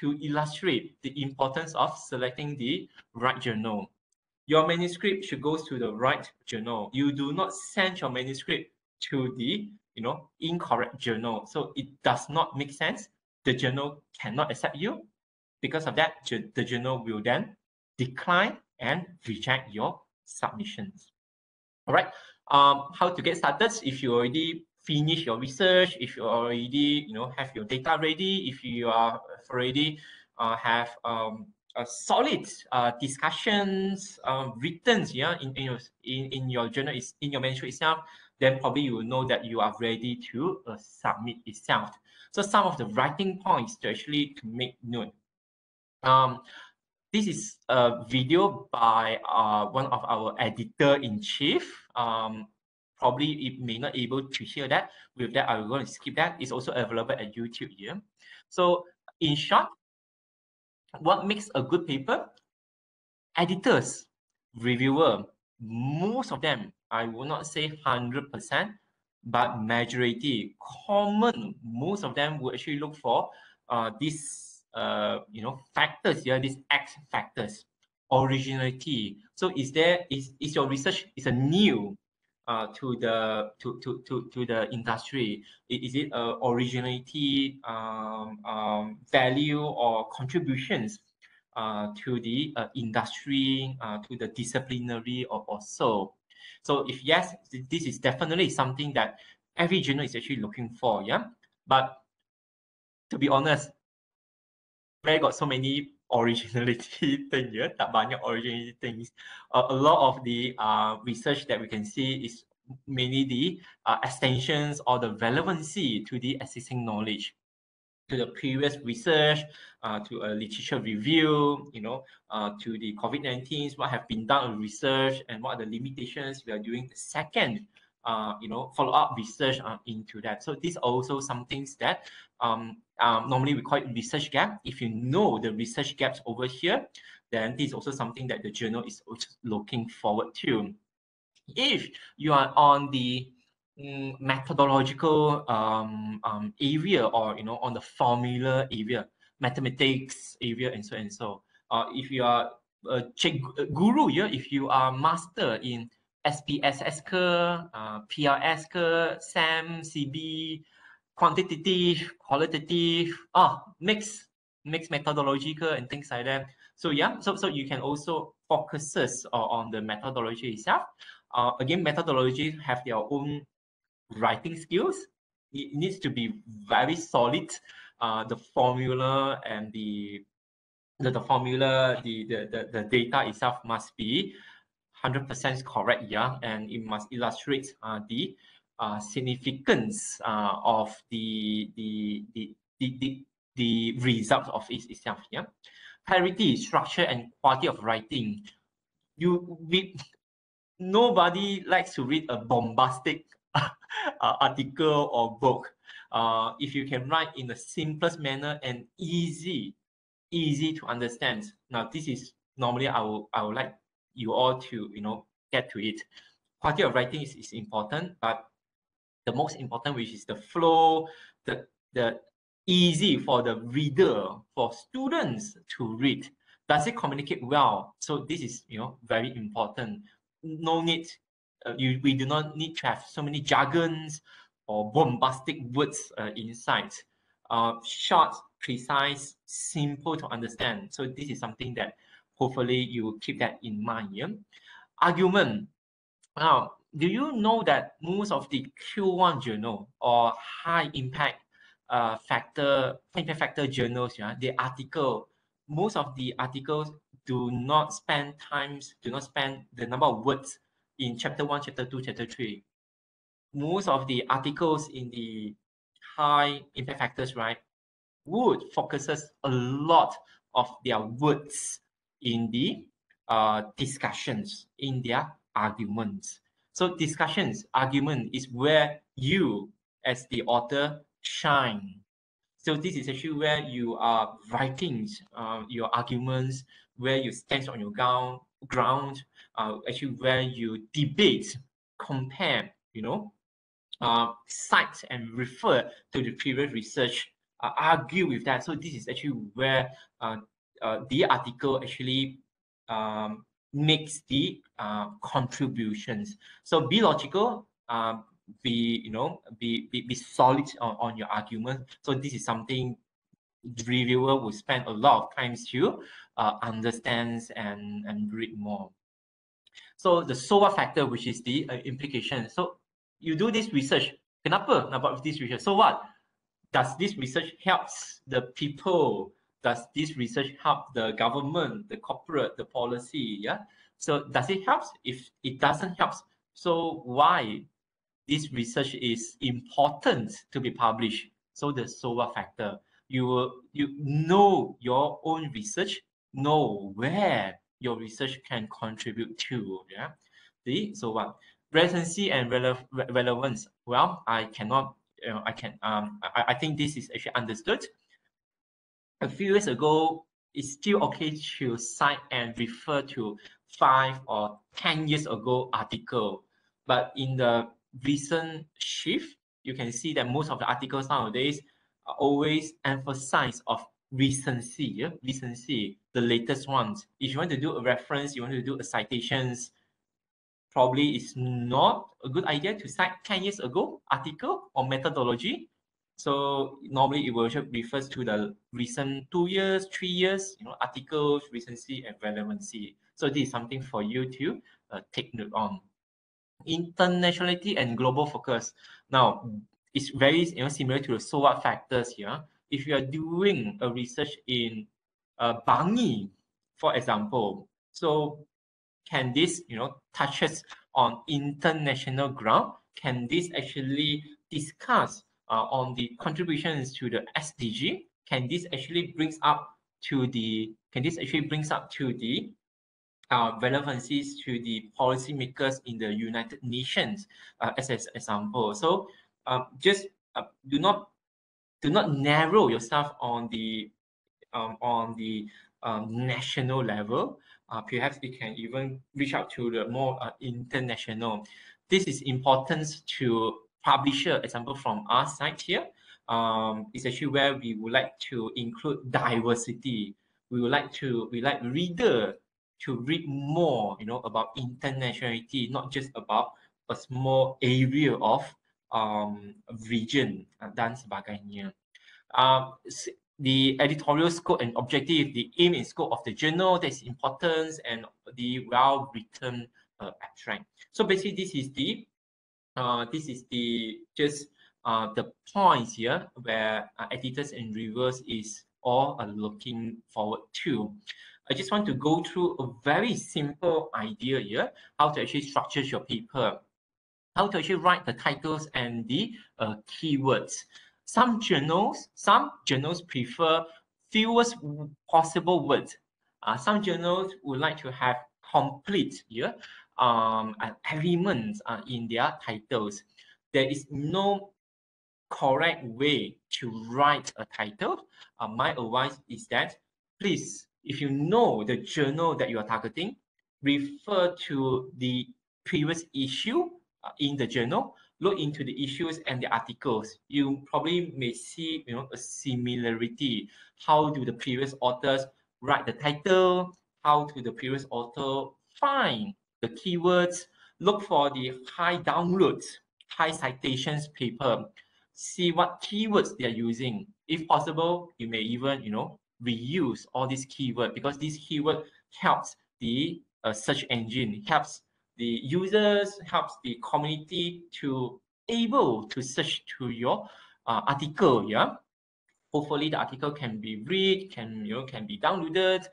to illustrate the importance of selecting the right journal. Your manuscript should go to the right journal. You do not send your manuscript to the, incorrect journal. So it does not make sense. The journal cannot accept you. Because of that, the journal will then decline and reject your submissions. All right. How to get started? If you already finish your research, if you already have your data ready, if you are already have a solid discussions written in your journal, in your manuscript itself, then probably you will know that you are ready to submit itself. So some of the writing points to make note. This is a video by one of our editor-in-chief. Probably it may not able to hear that. With that, I'm going to skip that. It's also available at YouTube here. So in short, what makes a good paper? Editors, reviewer, most of them, I will not say 100%, but majority, most of them will actually look for these factors here, these X factors. Originality. So is your research is a new to the industry? Is it originality, value or contributions to the industry, to the disciplinary or so? So if yes, this is definitely something that every journal is actually looking for, yeah. But to be honest, where got so many originality things, yeah? Tak banyak originality things. A lot of the research that we can see is mainly the extensions or the relevancy to the existing knowledge, to the previous research, to a literature review, to the COVID-19, what have been done in research and what are the limitations we are doing the second, follow-up research into that. So these are also some things that normally we call it research gap. If you know the research gaps over here, then this is also something that the journal is looking forward to. If you are on the methodological area, or on the formula area, mathematics area, and so. If you are a guru, yeah, if you are master in SPSS ke, PRS ke, SAM, CB, quantitative, qualitative, mixed methodology ke, and things like that. So yeah, so you can also focuses on the methodology itself. Again, methodologies have their own writing skills. It needs to be very solid. The formula and the data itself must be 100% correct, yeah, and it must illustrate the significance of the results of it itself, yeah. Clarity, structure, and quality of writing. Nobody likes to read a bombastic article or book. If you can write in the simplest manner and easy to understand. Now, this is normally I would like you all to get to it. Quality of writing is important, but the most important, which is the flow, the easy for the reader, for students to read. Does it communicate well? So this is very important. No need we do not need to have so many jargons or bombastic words inside. Short, precise, simple to understand. So this is something that hopefully you will keep that in mind. Yeah? Argument. Now, do you know that most of the Q1 journal or high impact factor journals, yeah, most of the articles do not spend the number of words in chapter 1, chapter 2, chapter 3. Most of the articles in the high impact factors, right, would focuses a lot of their words in the discussions, in their arguments. So discussions, argument is where you as the author shine. So this is actually where you are writing your arguments, where you stand on your ground, actually where you debate, compare, cite and refer to the previous research, argue with that. So this is actually where the article actually makes the contributions. So be logical, be solid on your argument. So this is something the reviewer will spend a lot of time to understand and read more. So the so what factor, which is the implication. So you do this research. Kenapa nak buat this research? So what? Does this research helps the people? Does this research help the government, the corporate, the policy? Yeah. So does it help? If it doesn't help, so why this research is important to be published? So the so what factor. You know your own research, know where your research can contribute to. Yeah. So what? Relevancy and relevance. Well, I cannot. I think this is actually understood. A few years ago, it's still okay to cite and refer to 5 or 10 years ago article, but in the recent shift, you can see that most of the articles nowadays are always emphasize of recency. Yeah? Recency, the latest ones. If you want to do a reference, you want to do a citations, probably it's not a good idea to cite 10 years ago article or methodology. So normally it will refers to the recent 2 years, 3 years, articles, recency and relevancy. So this is something for you to take note on. Internationality and global focus. Now, it's very similar to the so what factors here. If you are doing a research in Bangi, for example, so can this touches on international ground? Can this actually discuss on the contributions to the SDG? Can this actually brings up to the relevancies to the policymakers in the United Nations as an example? So just do not narrow yourself on the national level. Perhaps we can even reach out to the more international. This is important to publisher. Example from our side here. It's actually where we would like to include diversity. We like reader to read more, about internationality, not just about a small area of region dan sebagainya. The editorial scope and objective, the aim and scope of the journal, that's important, and the well-written abstract. So basically, this is the points here where editors and reviewers is all looking forward to. I just want to go through a very simple idea here, how to actually structure your paper, how to actually write the titles and the keywords. Some journals prefer fewest possible words. Some journals would like to have complete elements in their titles. There is no correct way to write a title. My advice is that please, if you know the journal that you are targeting, refer to the previous issue in the journal, look into the issues and the articles. You probably may see a similarity. How do the previous authors write the title? How do the previous author find the keywords? look for the high downloads, high citations paper, see what keywords they are using. If possible, you may even, reuse all these keywords, because this keyword helps the search engine, helps the users, helps the community to able to search to your article. Yeah, hopefully the article can be read, can be downloaded,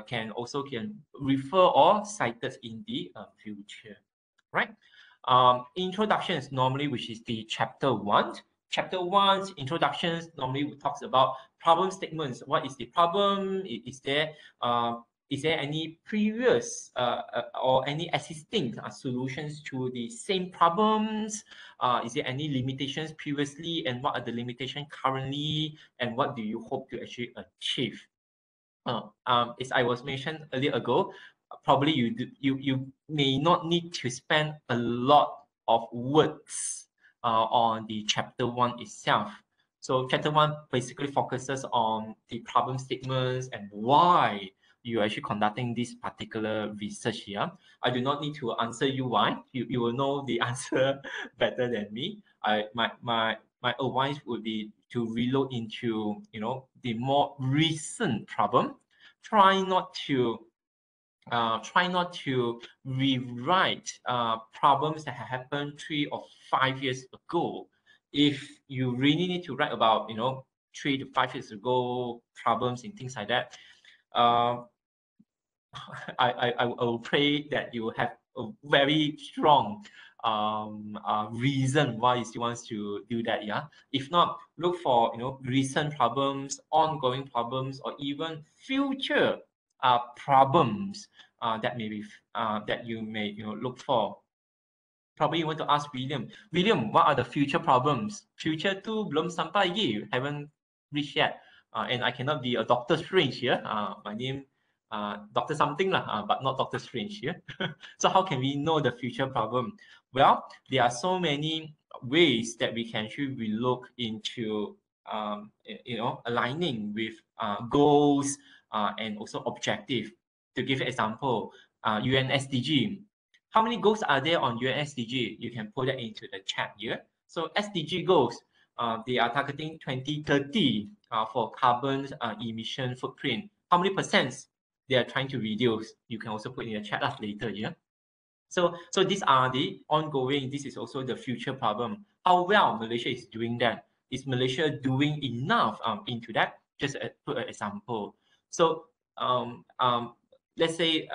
can refer or cited in the future, right? Introductions normally, which is the chapter 1. Chapter 1's introductions normally talks about problem statements. What is the problem? Is there any previous or any existing solutions to the same problems? Is there any limitations previously, and what are the limitations currently, and what do you hope to actually achieve? As I was mentioned earlier ago, probably you may not need to spend a lot of words on the chapter 1 itself. So chapter 1 basically focuses on the problem statements and why you're actually conducting this particular research here. I do not need to answer you why. You will know the answer better than me. My advice would be to reload into the more recent problem. Try not to rewrite problems that have happened 3 or 5 years ago. If you really need to write about 3 to 5 years ago problems and things like that, I will pray that you have a very strong reason why you want to do that. Yeah, if not, look for recent problems, ongoing problems, or even future problems that you may look for. Probably you want to ask William, what are the future problems? Future 2 belum sampai lagi, haven't reached yet, and I cannot be a Doctor Strange here. My name Doctor something lah, but not Doctor Strange here. So how can we know the future problem? Well, there are so many ways that we can actually relook into aligning with goals and also objective. To give an example, UN SDG. How many goals are there on UN SDG? You can put that into the chat here. So SDG goals, they are targeting 2030 for carbon emission footprint. How many percent they are trying to reduce? You can also put in the chat later here. So these are the ongoing. This is also the future problem. How well Malaysia is doing that? Is Malaysia doing enough into that? Just put an example. So let's say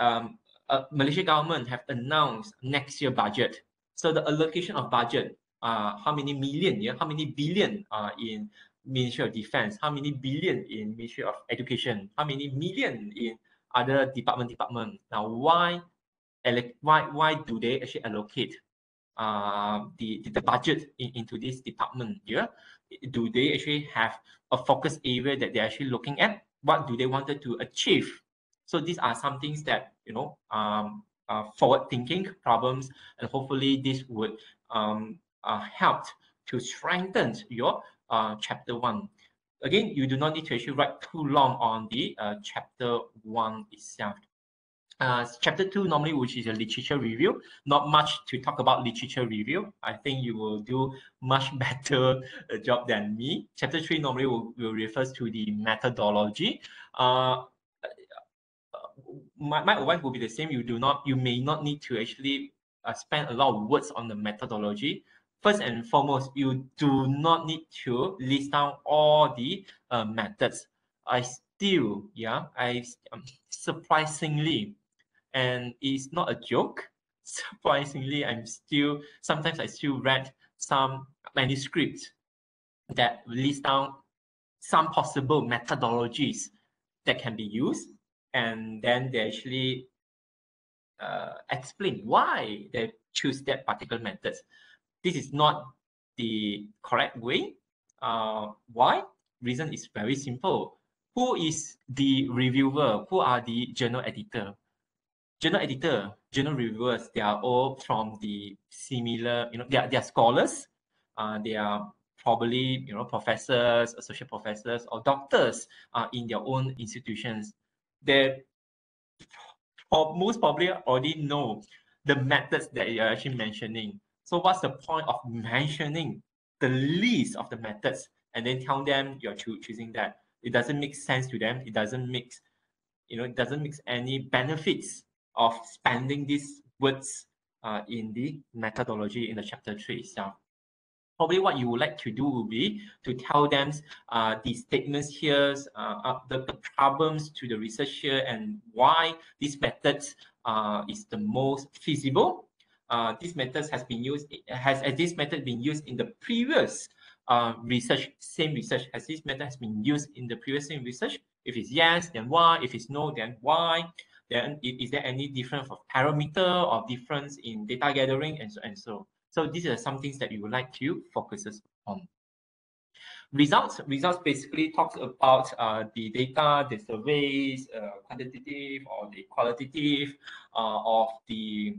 Malaysia government have announced next year budget. So the allocation of budget, how many million, how many billion in Ministry of Defense, how many billion in Ministry of Education, how many million in other department. Now, why do they actually allocate the budget into this department here? Do they actually have a focus area that they're actually looking at? What do they wanted to achieve? So these are some things that forward-thinking problems, and hopefully this would help to strengthen your chapter 1. Again, you do not need to actually write too long on the chapter 1 itself. Chapter 2 normally, which is a literature review, not much to talk about literature review. I think you will do much better job than me. Chapter 3 normally will refers to the methodology. My advice will be the same. You may not need to actually spend a lot of words on the methodology. First and foremost, you do not need to list down all the methods. Surprisingly, and it's not a joke, surprisingly, sometimes I still read some manuscripts that list down some possible methodologies that can be used, and then they actually explain why they choose that particular method. This is not the correct way. Why? Reason is very simple. Who is the reviewer? Who are the journal editor? Journal editor, journal reviewers, they are all from the similar, they are scholars. They are probably, professors, associate professors, or doctors in their own institutions. They most probably already know the methods that you're actually mentioning. So what's the point of mentioning the list of the methods and then tell them you're choosing that? It doesn't make sense to them. It doesn't mix, it doesn't mix any benefits of spending these words in the methodology in the chapter 3 itself. Probably what you would like to do would be to tell them the statements here, the problems to the research here, and why this method is the most feasible. This method has been used. Has this method been used in the previous research? Same research. Has this method has been used in the previous same research? If it's yes, then why? If it's no, then why? Then is there any difference of parameter or difference in data gathering and so and so? So these are some things that you would like to focus on. Results basically talks about the data, the surveys, quantitative or the qualitative of the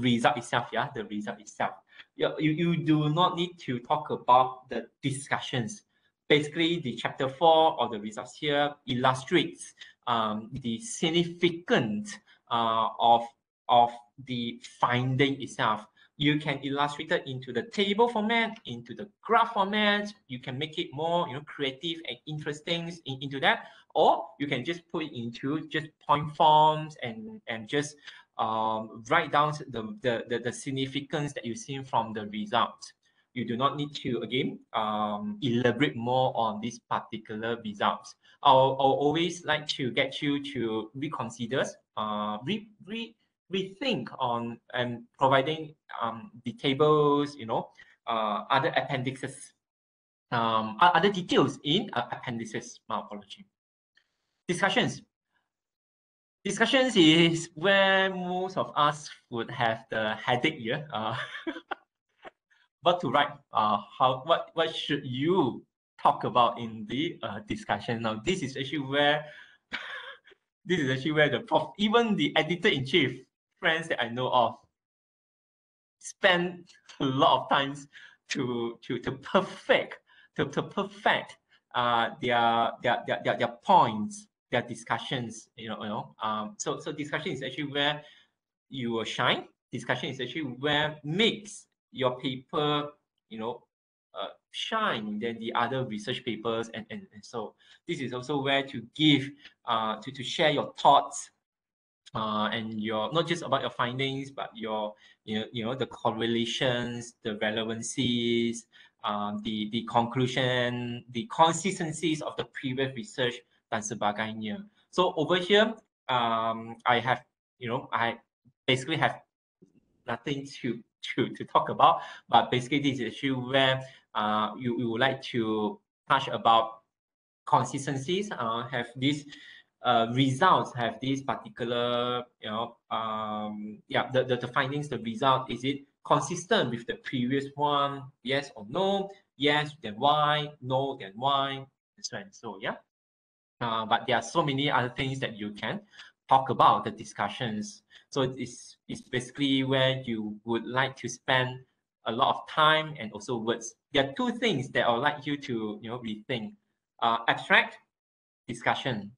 result itself. Yeah, the result itself. You do not need to talk about the discussions. Basically, the chapter 4 or the results here illustrates the significance of the finding itself. You can illustrate it into the table format, into the graph format. You can make it more, creative and interesting into that, or you can just put it into just point forms and just write down the significance that you see from the results. You do not need to again elaborate more on these particular results. I'll always like to get you to reconsider, rethink on and providing the tables, other appendixes, other details in appendices. My apology. Discussions is where most of us would have the headache here. What to write? What should you talk about in the discussion? Now, this is actually where the Prof, even the editor-in-chief friends that I know of, spend a lot of times to perfect their points, their discussions. So discussion is actually where you will shine. Discussion is actually where makes your paper shine than the other research papers, and so this is also where to give to share your thoughts and your, not just about your findings, but your the correlations, the relevancies, the conclusion, the consistencies of the previous research dan sebagainya. So over here I have I basically have nothing to talk about, but basically this is actually where you would like to touch about consistencies, have these results, have these particular the findings, the result, is it consistent with the previous one? Yes or no? Yes, then why? No, then why? And so yeah. But there are so many other things that you can talk about, the discussions. So it's basically where you would like to spend a lot of time and also words. There are two things that I would like you to rethink. Abstract, discussion.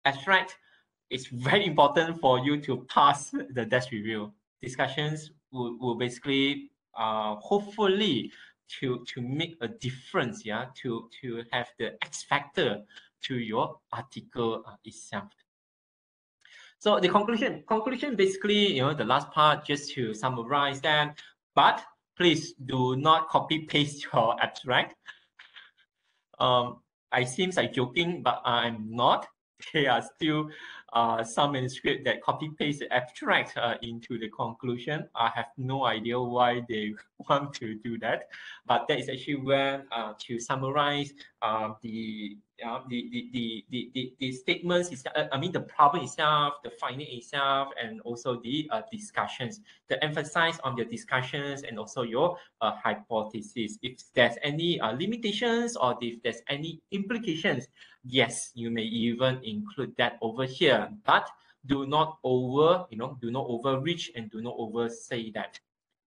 Abstract is very important for you to pass the desk review. Discussions will basically hopefully to make a difference, to have the X factor to your article itself. So the conclusion basically, the last part, just to summarize that, but please do not copy paste your abstract. I seems like joking, but I'm not. There are still some manuscript that copy paste the abstract into the conclusion. I have no idea why they want to do that, but that is actually where to summarize the statements, the problem itself, the finding itself, and also the discussions. The emphasis on the discussions and also your hypothesis. If there's any limitations or if there's any implications, yes, you may even include that over here, but do not overreach and do not oversay that.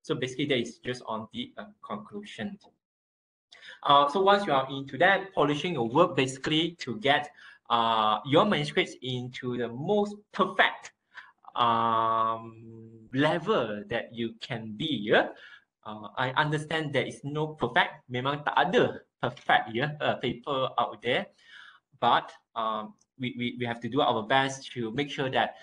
So basically, that is just on the conclusion. So once you are into that, polishing your work basically to get your manuscripts into the most perfect level that you can be. I understand there is no perfect, memang tak ada perfect paper out there, but we have to do our best to make sure that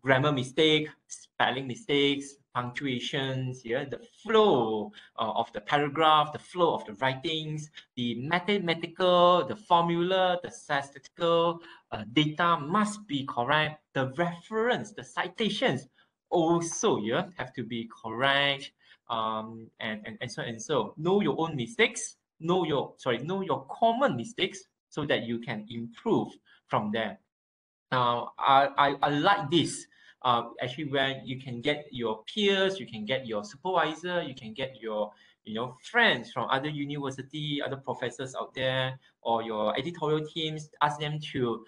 grammar mistake, spelling mistakes, punctuations, the flow of the paragraph, the flow of the writings, the mathematical, the formula, the statistical data must be correct. The reference, the citations also have to be correct. And so and so. Know your own mistakes. Know your common mistakes so that you can improve from there. Now, I like this. Actually, when you can get your peers, you can get your supervisor, you can get your friends from other university, other professors out there, or your editorial teams, ask them to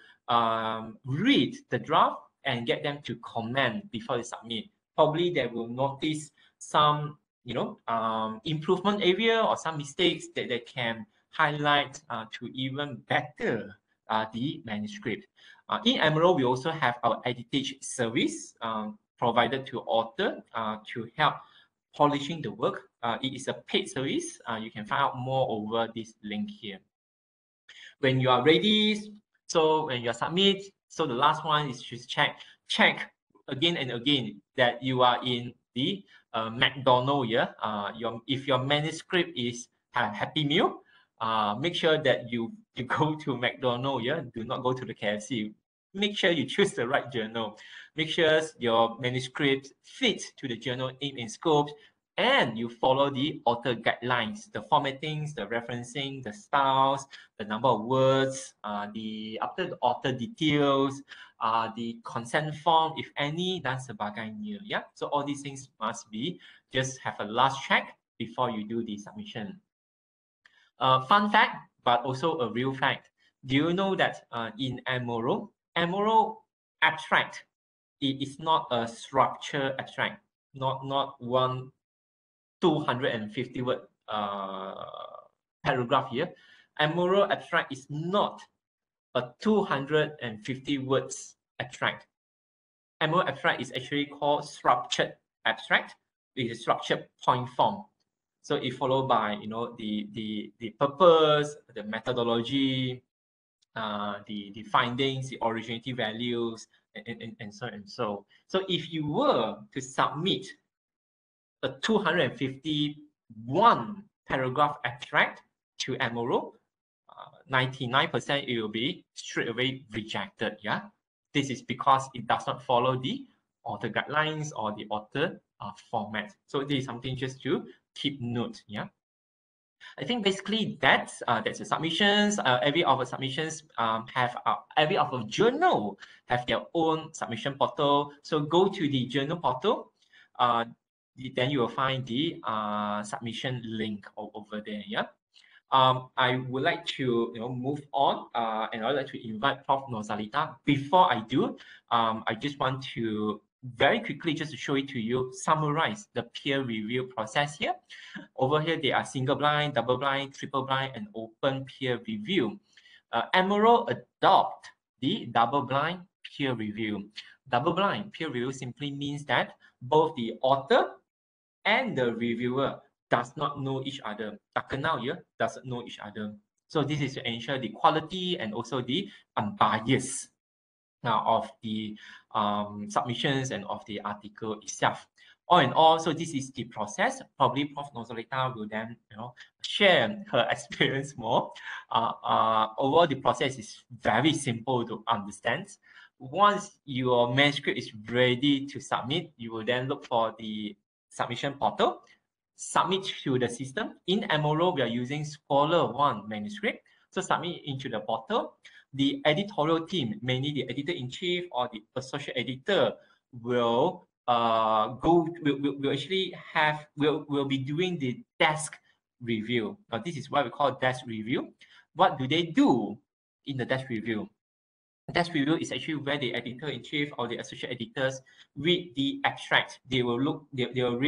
read the draft and get them to comment before they submit. Probably they will notice some improvement area or some mistakes that they can highlight to even better the manuscript. In Emerald, we also have our editage service provided to author to help polishing the work. It is a paid service. You can find out more over this link here. When you are ready, so when you submit, so the last one is to check again and again that you are in the McDonald's. If your manuscript is Happy Meal, make sure that you go to McDonald's. Do not go to the KFC. Make sure you choose the right journal. Make sure your manuscript fits to the journal aim and scope, and you follow the author guidelines, the formattings, the referencing, the styles, the number of words, the author details, the consent form, if any, dan sebagainya. So all these things must be just have a last check before you do the submission. Fun fact, but also a real fact. Do you know that in Emerald abstract, it is not a structured abstract, not one 250 word paragraph here. Emerald abstract is not a 250 words abstract. Emerald abstract is actually called structured abstract. It is structured point form. So it followed by the purpose, the methodology, the findings, the originality values, and so and so. So if you were to submit a 251 paragraph abstract to Emerald, 99% it will be straight away rejected. This is because it does not follow the author guidelines or the author format. So this is something just to keep note. I think basically that's the submissions. Every of the submissions every of the journal have their own submission portal. So go to the journal portal. Then you will find the submission link over there. I would like to move on, and I would like to invite Prof. Norzalita. Before I do, I just want to very quickly just to show it to you, summarize the peer review process here. Over here, there are single blind, double blind, triple blind, and open peer review. Emerald adopt the double blind peer review. Double blind peer review simply means that both the author and the reviewer does not know each other. Tak kenal doesn't know each other. So this is to ensure the quality and also the unbiased of the submissions and of the article itself. All in all, so this is the process. Probably Prof. Norzalita will then share her experience more. Overall, the process is very simple to understand. Once your manuscript is ready to submit, you will then look for the submission portal, submit to the system. In Emerald, we are using Scholar One manuscript. So submit into the portal. The editorial team, mainly the editor-in-chief or the associate editor, will be doing the desk review. Now, this is what we call desk review. What do they do in the desk review? Desk review is actually where the editor-in-chief or the associate editors read the abstract. They will look. They'll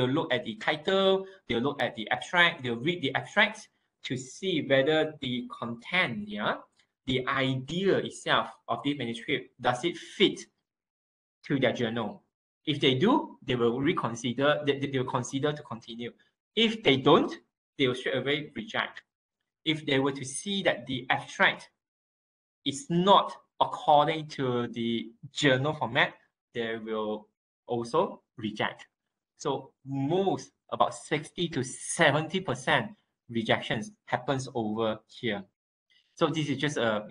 look at the title. They'll look at the abstract. They'll read the abstract to see whether the content, the idea itself of the manuscript, does it fit to their journal. If they do, they will reconsider. They will consider to continue. If they don't, they will straight away reject. If they were to see that the abstract is not according to the journal format, they will also reject. So most, about 60 to 70% rejections happens over here. So this is just a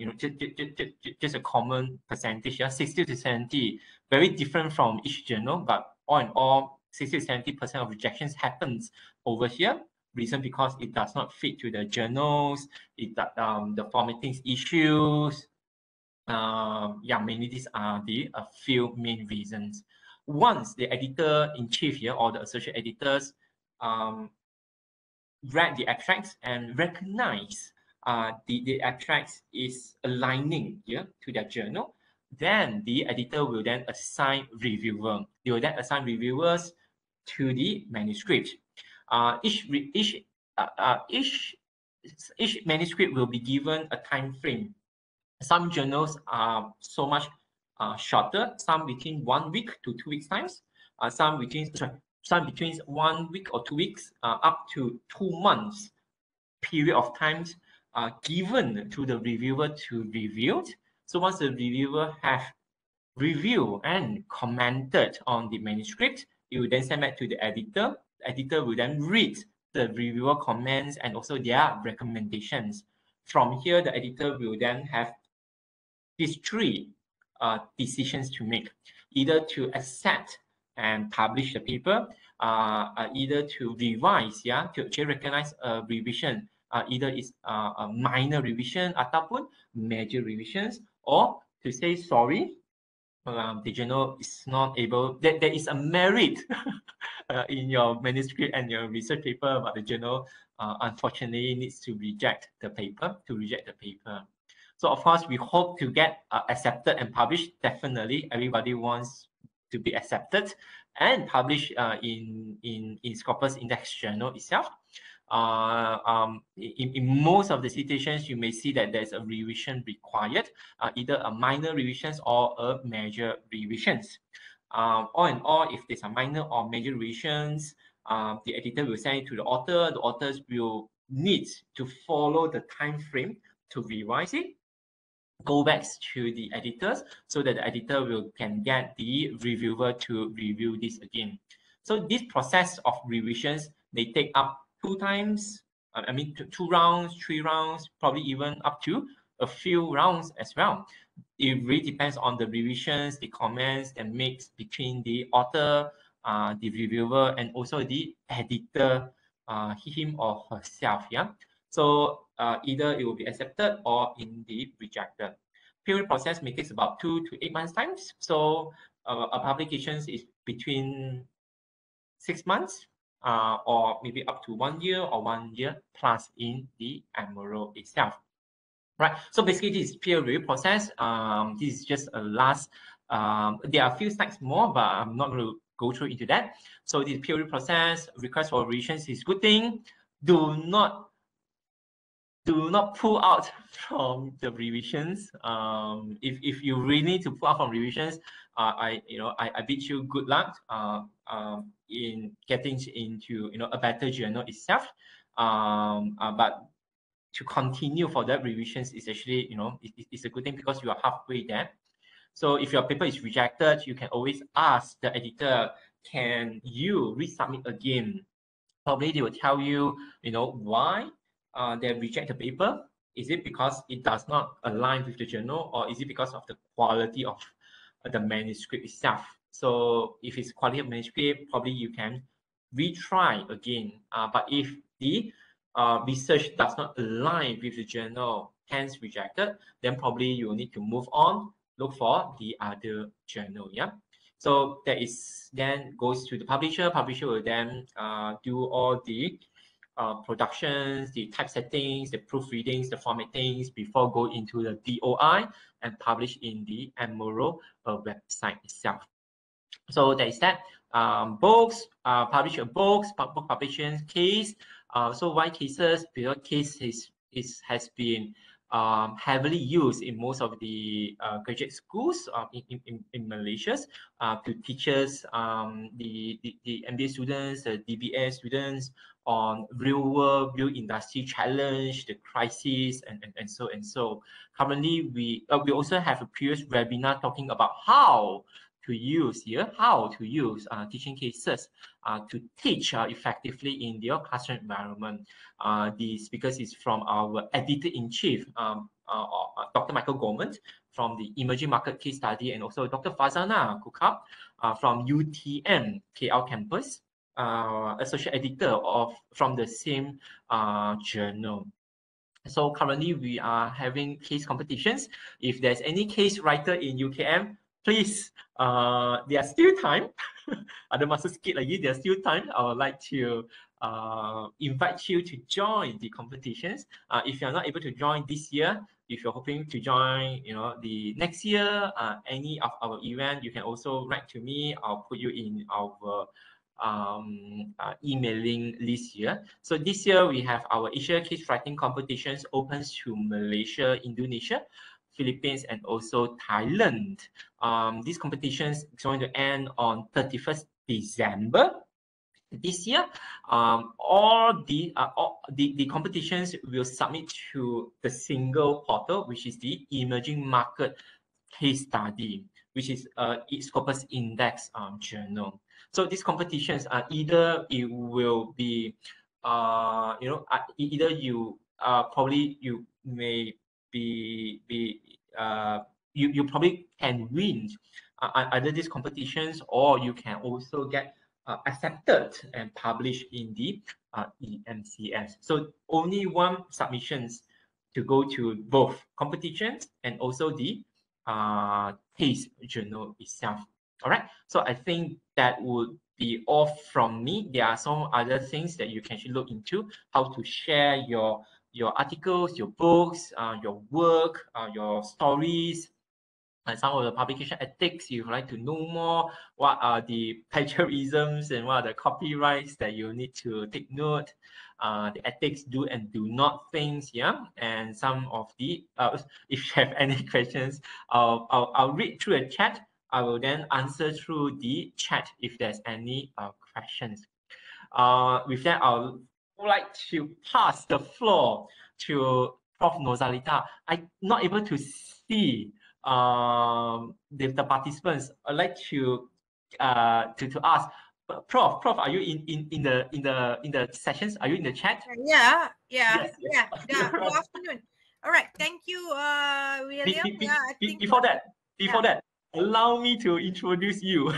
just a common percentage. 60 to 70, very different from each journal, but all in all, 60 to 70% of rejections happens over here. Reason because it does not fit to the journals, the formatting issues. Mainly these are the few main reasons. Once the editor-in-chief here or the associate editors read the abstracts and recognize the abstracts is aligning here to their journal, then the editor will then assign reviewer. They will then assign reviewers to the manuscript. Each manuscript will be given a time frame. Some journals are so much shorter, some between 1 week to 2 weeks times, some between 1 week or 2 weeks up to 2 months period of times given to the reviewer to review. So once the reviewer have reviewed and commented on the manuscript, it will then send back to the editor. The editor will then read the reviewer comments and also their recommendations. From here, the editor will then have these 3 decisions to make: either to accept and publish the paper, either to revise, to actually recognize a revision, either it's a minor revision ataupun major revisions, or to say sorry, the journal is not able, there is a merit in your manuscript and your research paper, but the journal unfortunately needs to reject the paper, So of course, we hope to get accepted and published. Definitely, everybody wants to be accepted and published in Scopus Index Journal itself. In most of the situations, you may see that there's a revision required, either a minor revisions or a major revisions. All in all, if there's a minor or major revisions, the editor will send it to the author. The authors will need to follow the time frame to revise it, go back to the editors so that the editor can get the reviewer to review this again. So this process of revisions, they take up 2 times, 2 rounds, 3 rounds, probably even up to a few rounds as well. It really depends on the revisions, the comments that makes between the author, the reviewer, and also the editor, him or herself. So either it will be accepted or indeed rejected. Period process may take about 2 to 8 months times. So a publication is between 6 months or maybe up to 1 year or 1 year plus in the MRO itself. Right. So basically, this is peer review process. This is just a last. There are a few slides more, but I'm not going to go through into that. So this peer review process, request for revisions is good thing. Do not pull out from the revisions. If you really need to pull out from revisions, I bid you good luck in getting into a better journal itself. But to continue for that revisions is actually it's a good thing because you are halfway there. So if your paper is rejected, you can always ask the editor, can you resubmit again? Probably they will tell you why they reject the paper. Is it because it does not align with the journal, or is it because of the quality of the manuscript itself? So if it's quality of manuscript, probably you can retry again. But if the research does not align with the journal, hence rejected, then probably you will need to move on, look for the other journal. So that is then goes to the publisher. Publisher will then do all the productions, the typesettings, the proofreadings, the formattings before go into the DOI and publish in the MRO website itself. So that is that. Books, publish a book publication case. So why cases? Because case has been heavily used in most of the graduate schools in Malaysia to teachers, the MBA students, the DBA students on real world, real industry challenge, the crisis, and so and so. Currently, we also have a previous webinar talking about how to use teaching cases to teach effectively in your classroom environment. The speakers is from our editor-in-chief, Dr. Michael Gorman from the Emerging Market Case Study, and also Dr. Fazana Kukab from UTM KL campus, associate editor from the same journal. So currently we are having case competitions. If there's any case writer in UKM, please, there are still time. Ada masa sikit lagi, there's still time. I would like to invite you to join the competitions. If you're not able to join this year, if you're hoping to join, the next year, any of our event, you can also write to me. I'll put you in our emailing list here. So this year we have our Asia Case Writing Competitions opens to Malaysia, Indonesia, Philippines, and also Thailand. These competitions is going to end on 31st December. This year, all the competitions will submit to the single portal, which is the Emerging Market Case Study, which is its Scopus Index journal. So these competitions are either it will be, either you probably you may be you probably can win either these competitions, or you can also get accepted and published in the EMCS. So only one submissions to go to both competitions and also the case journal itself. All right, so I think that would be all from me. There are some other things that you can actually look into, how to share your articles, your books, your work, your stories, and some of the publication ethics. You'd like to know more, what are the plagiarisms and what are the copyrights that you need to take note, the ethics do and do not things, and some of the if you have any questions, I'll read through a chat. I will then answer through the chat if there's any questions. With that, I would like to pass the floor to Prof. Norzalita. I'm not able to see the participants. I'd like to ask, Prof, are you in the sessions? Are you in the chat? Yeah. Yes. Good afternoon. All right, thank you, William. Before that, allow me to introduce you.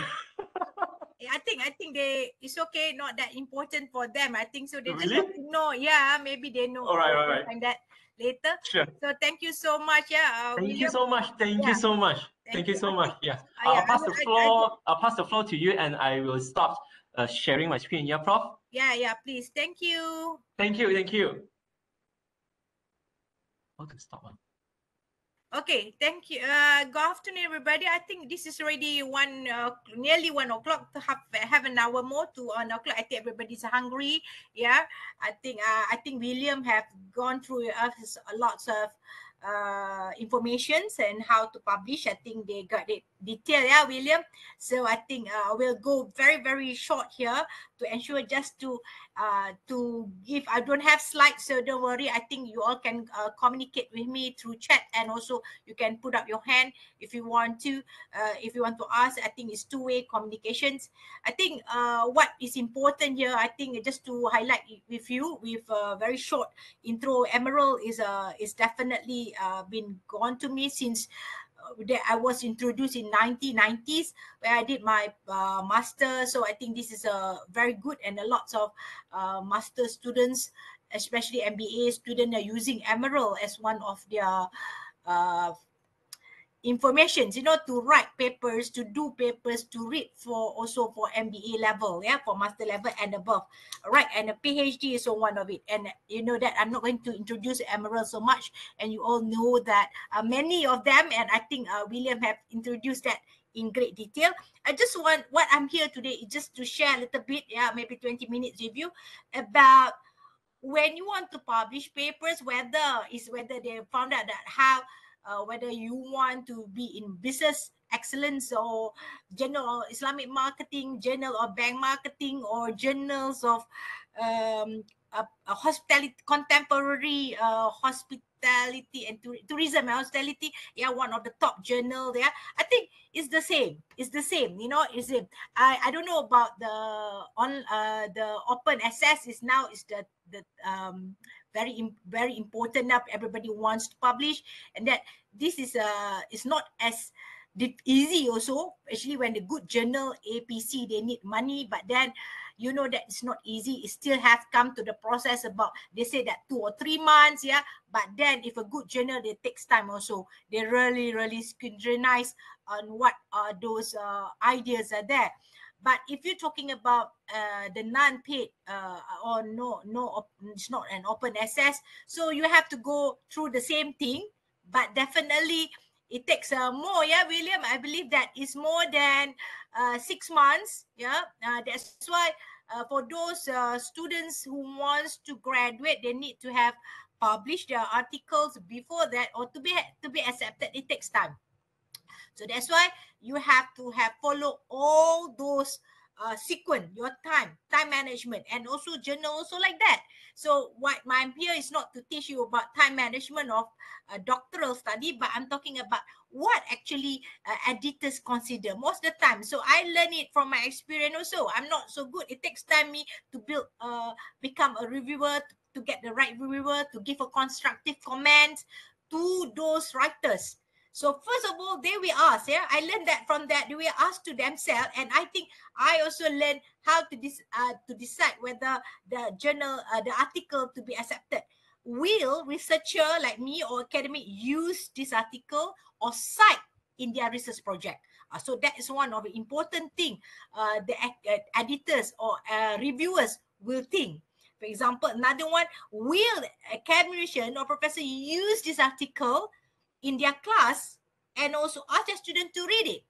I think it's okay, not that important for them. I think so. They Really? just want to know. Yeah, maybe they know. All right. Find that later. Sure. So thank you so much. Yeah. Thank you so much. Thank you so much. Thank you so much. Yes. I'll pass the floor to you, and I will stop sharing my screen. Yeah, Prof. Yeah. Please. Thank you. Thank you. How to stop one? Okay, thank you. Good afternoon, everybody. I think this is already nearly 1 o'clock. To have an hour more to 1 o'clock. I think everybody's hungry. Yeah, I think William have gone through lots of informations and how to publish. I think they got it detailed, yeah, William. So I think I will go very, very short here to ensure just to give. I don't have slides, so don't worry. I think you all can communicate with me through chat, and also you can put up your hand if you want to. If you want to ask, I think it's two-way communications. I think what is important here, I think just to highlight with you with a very short intro. Emerald is definitely been gone to me since I was introduced in 1990s, where I did my master. So I think this is a very good, and a lot of master students, especially MBA students, are using Emerald as one of their informations, to write papers, to do papers, to read for MBA level, for master level and above. All right, and a PhD is one of it. And you know that I'm not going to introduce Emerald so much, and you all know that many of them, and I think William have introduced that in great detail. I just want, what I'm here today is just to share a little bit, maybe 20 minutes with you about when you want to publish papers, whether they found out that how whether you want to be in business excellence or journal of Islamic marketing, journal of bank marketing, or journals of hospitality, contemporary hospitality and tourism and hospitality, yeah, one of the top journal there. I think it's the same. It's the same, you know. Is it? I don't know about the the open access is now is the very important now. Everybody wants to publish, and that this is not as easy also, especially when the good journal APC they need money, but then you know that it's not easy. It still have come to the process about, they say that 2 or 3 months, yeah, but then if a good journal, it takes time also. They really scrutinize on what are those ideas are there. But if you're talking about the non-paid or no, it's not an open access, so you have to go through the same thing, but definitely it takes more, yeah, William. I believe that is more than 6 months, yeah. That's why for those students who wants to graduate, they need to have published their articles before that, or to be accepted, it takes time. So that's why you have to have follow all those sequence, your time management, and also journal also like that. So what I'm here is not to teach you about time management of doctoral study, but I'm talking about what actually editors consider most of the time. So I learn it from my experience also. I'm not so good. It takes time me to build, become a reviewer, to get the right reviewer, to give a constructive comment to those writers. So first of all, they will ask, yeah, I learned that from that, they will ask to themselves, and I think I also learned how to decide whether the journal, the article to be accepted. Will researcher like me or academic use this article or cite in their research project? So that is one of the important thing the editors or reviewers will think. For example, another one, will academician or professor use this article in their class and also ask their student to read it?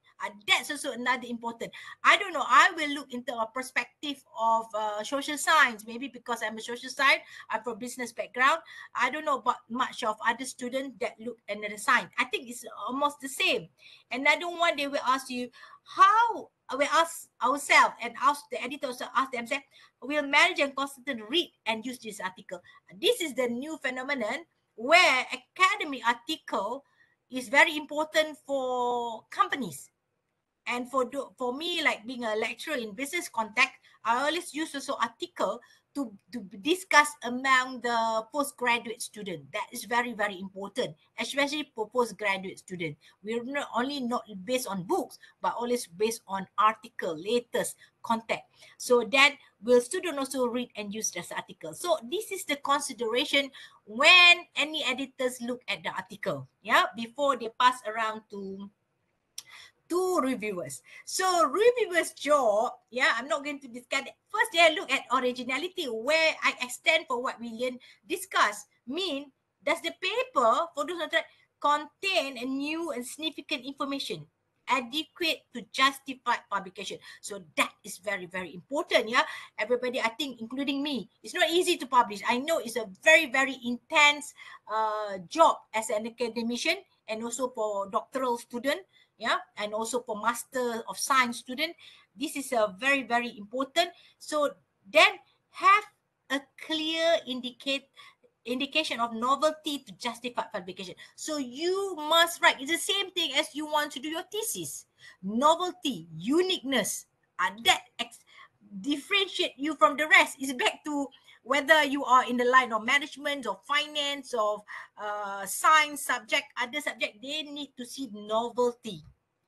That's also another important. I don't know. I will look into a perspective of social science, maybe because I'm a social science, I'm from business background. I don't know about much of other students that look at the science. I think it's almost the same. Another one, they will ask you, how we ask ourselves and ask the editors to ask themselves, will manager and consultant read and use this article? This is the new phenomenon where academic article is very important for companies. And for me, like being a lecturer in business context, I always use also article to discuss among the postgraduate student. That is very important, especially for postgraduate student. We're not only not based on books, but always based on article, latest content. So that will student also read and use this article. So this is the consideration when any editors look at the article, yeah, before they pass around to reviewers. So reviewers' job, yeah, I'm not going to discuss it. First, they look at originality, where I extend for what William discussed. Mean, does the paper for those contain a new and significant information adequate to justify publication? So that is very important, yeah. Everybody, I think, including me, it's not easy to publish. I know it's a very intense job as an academician, and also for doctoral student, yeah, and also for Master of Science student. This is a very important. So then have a clear indication of novelty to justify publication. So you must write. It's the same thing as you want to do your thesis. Novelty, uniqueness, that differentiate you from the rest. Is back to whether you are in the line of management or finance or science subject, other subject, they need to see novelty,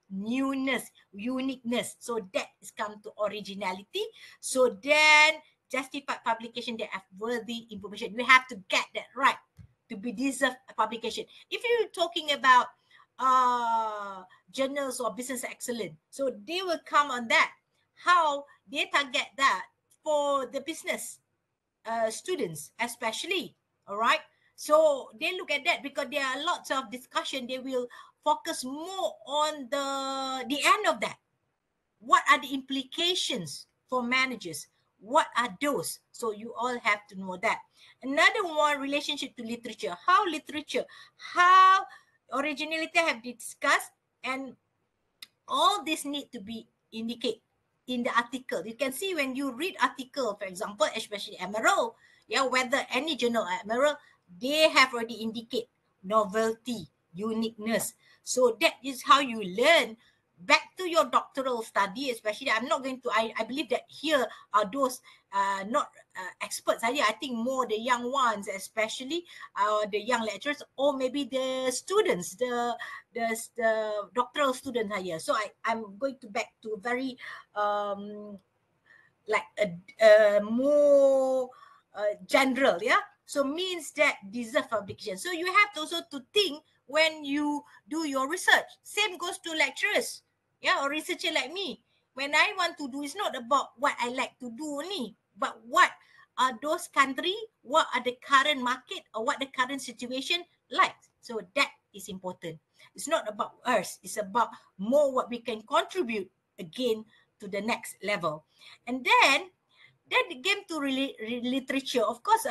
newness, uniqueness. So that is come to originality. So then justified publication, they have worthy information. You have to get that right to be deserved publication. If you're talking about journals or business excellence, so they will come on that, how they target that for the business students especially. All right, so they look at that because there are lots of discussion. They will focus more on the end of that. What are the implications for managers? What are those? So you all have to know that. Another one, relationship to literature. How originality have been discussed, and all this need to be indicated in the article. You can see when you read article, for example, especially Emerald, yeah, whether any journal Emerald, they have already indicate novelty, uniqueness. So that is how you learn. Back to your doctoral study, especially, I'm not going to, I believe that here are those not experts. I think more the young ones, especially the young lecturers, or maybe the students, the doctoral students are here. So I'm going to back to very like a more general, yeah. So means that deserve publication. So you have to also to think when you do your research. Same goes to lecturers, yeah, or researcher like me. When I want to do, it's not about what I like to do only, but what are those country, what are the current market, or what the current situation like. So that is important. It's not about us, it's about more what we can contribute again to the next level. And then it came to literature. Of course,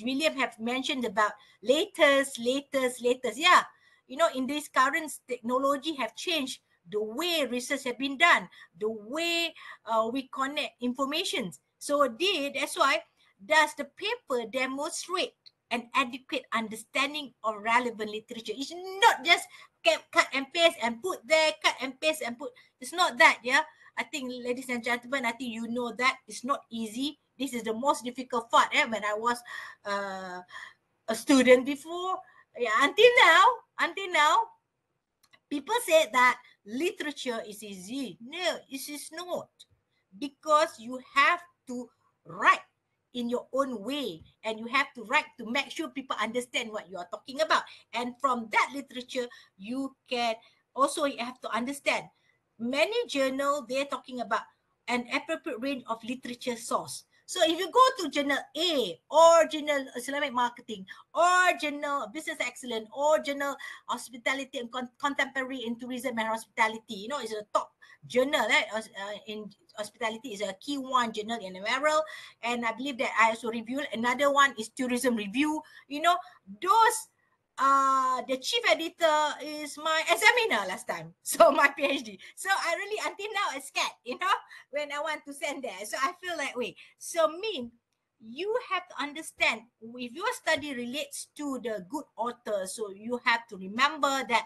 William have mentioned about latest. Yeah, you know, in this current technology have changed the way research have been done, the way we connect information. So that's why does the paper demonstrate an adequate understanding of relevant literature? It's not just cut and paste and put there, cut and paste and put. It's not that, yeah. I think, ladies and gentlemen, I think you know that it's not easy. This is the most difficult part. When I was a student before, yeah, until now, people say that literature is easy. No, it is not, because you have to write in your own way, and you have to write to make sure people understand what you are talking about. And from that literature, you can also, you have to understand many journal, they're talking about an appropriate range of literature source. So if you go to journal A, or journal Islamic marketing, or journal business excellence, or journal hospitality and contemporary in tourism and hospitality, you know, it's a top journal, right? In hospitality is a key one journal in Emerald. And I believe that I also reviewed another one is tourism review. You know, those the chief editor is my examiner last time, so my PhD. So I really, until now, I'm scared, you know, when I want to send there. So I feel like, wait, so mean you have to understand if your study relates to the good author, so you have to remember that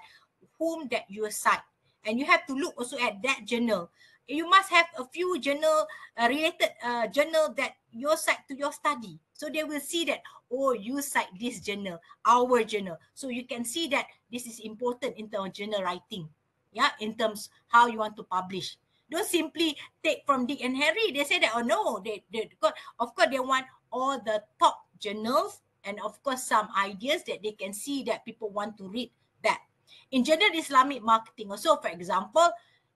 whom that you cite, and you have to look also at that journal. You must have a few journal related journal that you cite to your study, so they will see that, oh, you cite this journal, our journal, so you can see that this is important in terms of journal writing, yeah, in terms how you want to publish. Don't simply take from Dick and Harry. They say that, oh no, they of course they want all the top journals, and of course some ideas that they can see that people want to read that. In general Islamic marketing also, for example,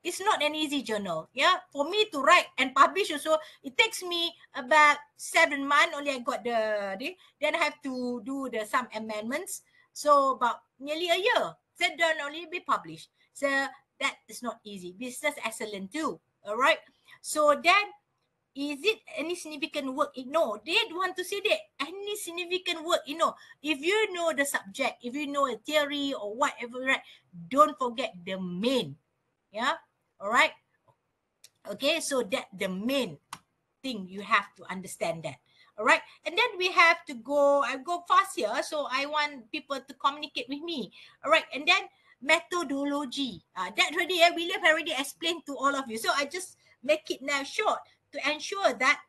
it's not an easy journal. Yeah, for me to write and publish also, it takes me about 7 months. Only I got then I have to do some amendments. So about nearly a year. So then only be published. So that is not easy. Business excellent too. All right. So then, is it any significant work? No, they want to see that any significant work. You know, if you know the subject, if you know a theory or whatever, right? Don't forget the main. Yeah. All right. Okay. So that the main thing you have to understand that. All right. And then we have to go. I go fast here, so I want people to communicate with me. All right. And then methodology. That already William already explained to all of you. So I just make it now short to ensure that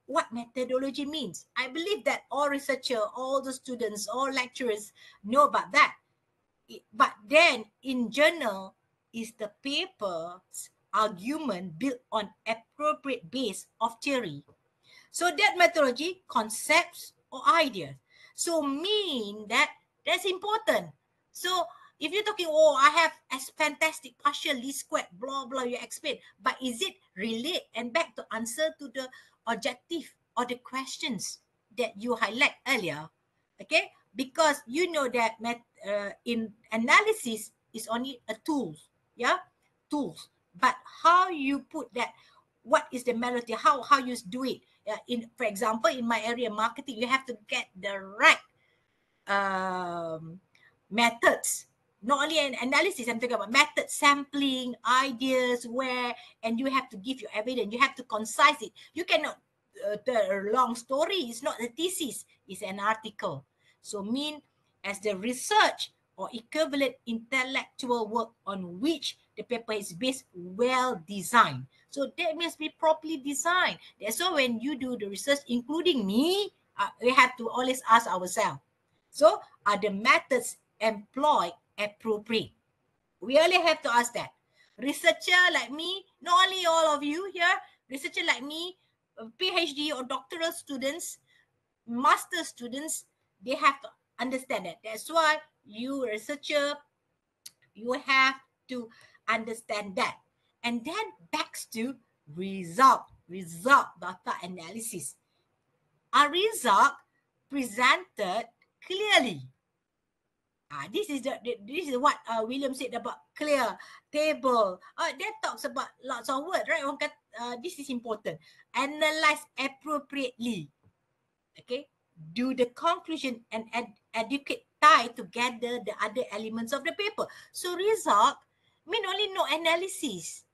what methodology means. I believe that all researchers, all the students, all lecturers know about that. But then in journal is the paper's argument built on appropriate base of theory. So that methodology, concepts or ideas. So mean that that's important. So if you're talking, oh, I have as fantastic partial least squared, blah, blah, you explain. But is it relate and back to answer to the objective or the questions that you highlight earlier? Okay, because you know that in analysis is only a tool, yeah, tools. But how you put that, what is the melody, how you do it. For example, in my area marketing, you have to get the right methods. Not only an analysis, I'm talking about method, sampling, ideas, where, and you have to give your evidence. You have to concise it. You cannot, the long story is not a thesis, it's an article. So mean as the research or equivalent intellectual work on which the paper is based, well designed. So that must be properly designed. That's why when you do the research, including me, we have to always ask ourselves, so are the methods employed appropriate? We only have to ask that. Researcher like me, not only all of you here, researcher like me, PhD or doctoral students, master students, they have to understand that. That's why you researcher, you have to understand that. And then back to result data analysis. Our result presented clearly. This is what William said about clear table. That talks about lots of words, right? This is important. Analyze appropriately. Okay, do the conclusion and educate, tie together the other elements of the paper. So result mean only no analysis.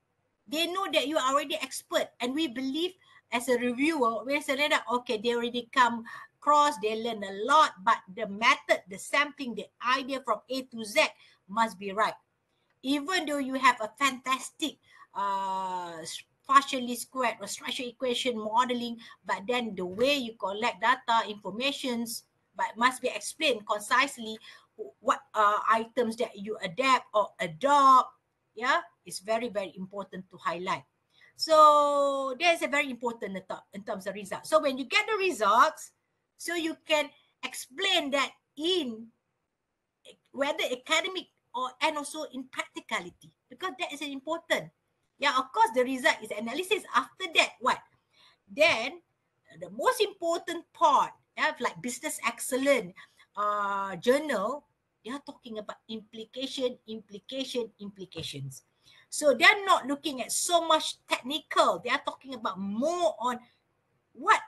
They know that you are already expert, and we believe as a reviewer, we say that okay, they already come across, they learn a lot, but the method, the sampling, the idea from A to Z must be right. Even though you have a fantastic partially squared or structure equation modeling, but then the way you collect data, informations, but must be explained concisely what items that you adapt or adopt. Yeah, it's very, very important to highlight. So there's a very important in terms of results. So when you get the results, so you can explain that in whether academic or and also in practicality, because that is important. Yeah, of course the result is analysis. After that, what? Then the most important part, like business excellence journal, they are talking about implications. So they're not looking at so much technical. They are talking about more on what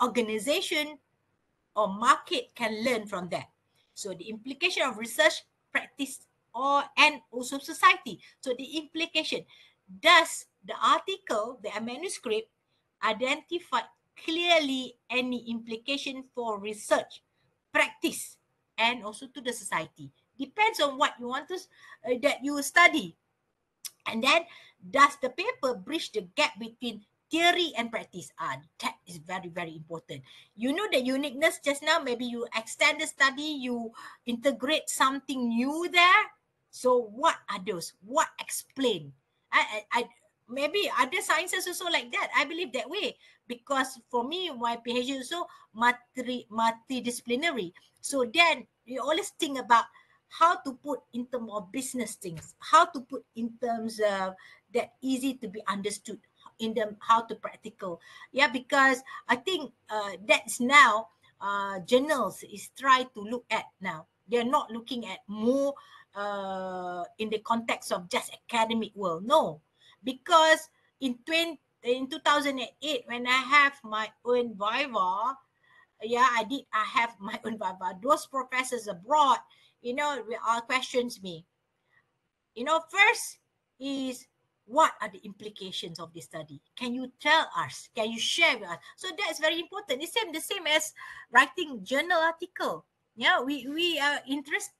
organization or market can learn from that. So the implication of research, practice, and also society. So the implication, does the article, the manuscript, identify clearly any implication for research, practice, and also to the society? Depends on what you want to that you study. And then, does the paper bridge the gap between theory and practice? That is very, very important. You know the uniqueness just now, maybe you extend the study, you integrate something new there. So what are those? What explain? Maybe other sciences also like that. I believe that way. Because for me, my PhD is also multidisciplinary. So then you always think about how to put in terms of business things, how to put in terms of that easy to be understood, in them how to practical. Yeah, because I think that's now journals is try to look at now. They're not looking at more in the context of just academic world. No, because in 2008 when I have my own viva, I have my own viva. Those professors abroad, questions me. First is, what are the implications of this study? Can you tell us? Can you share with us? So that's very important. It's the same as writing journal article. Yeah, we are interested.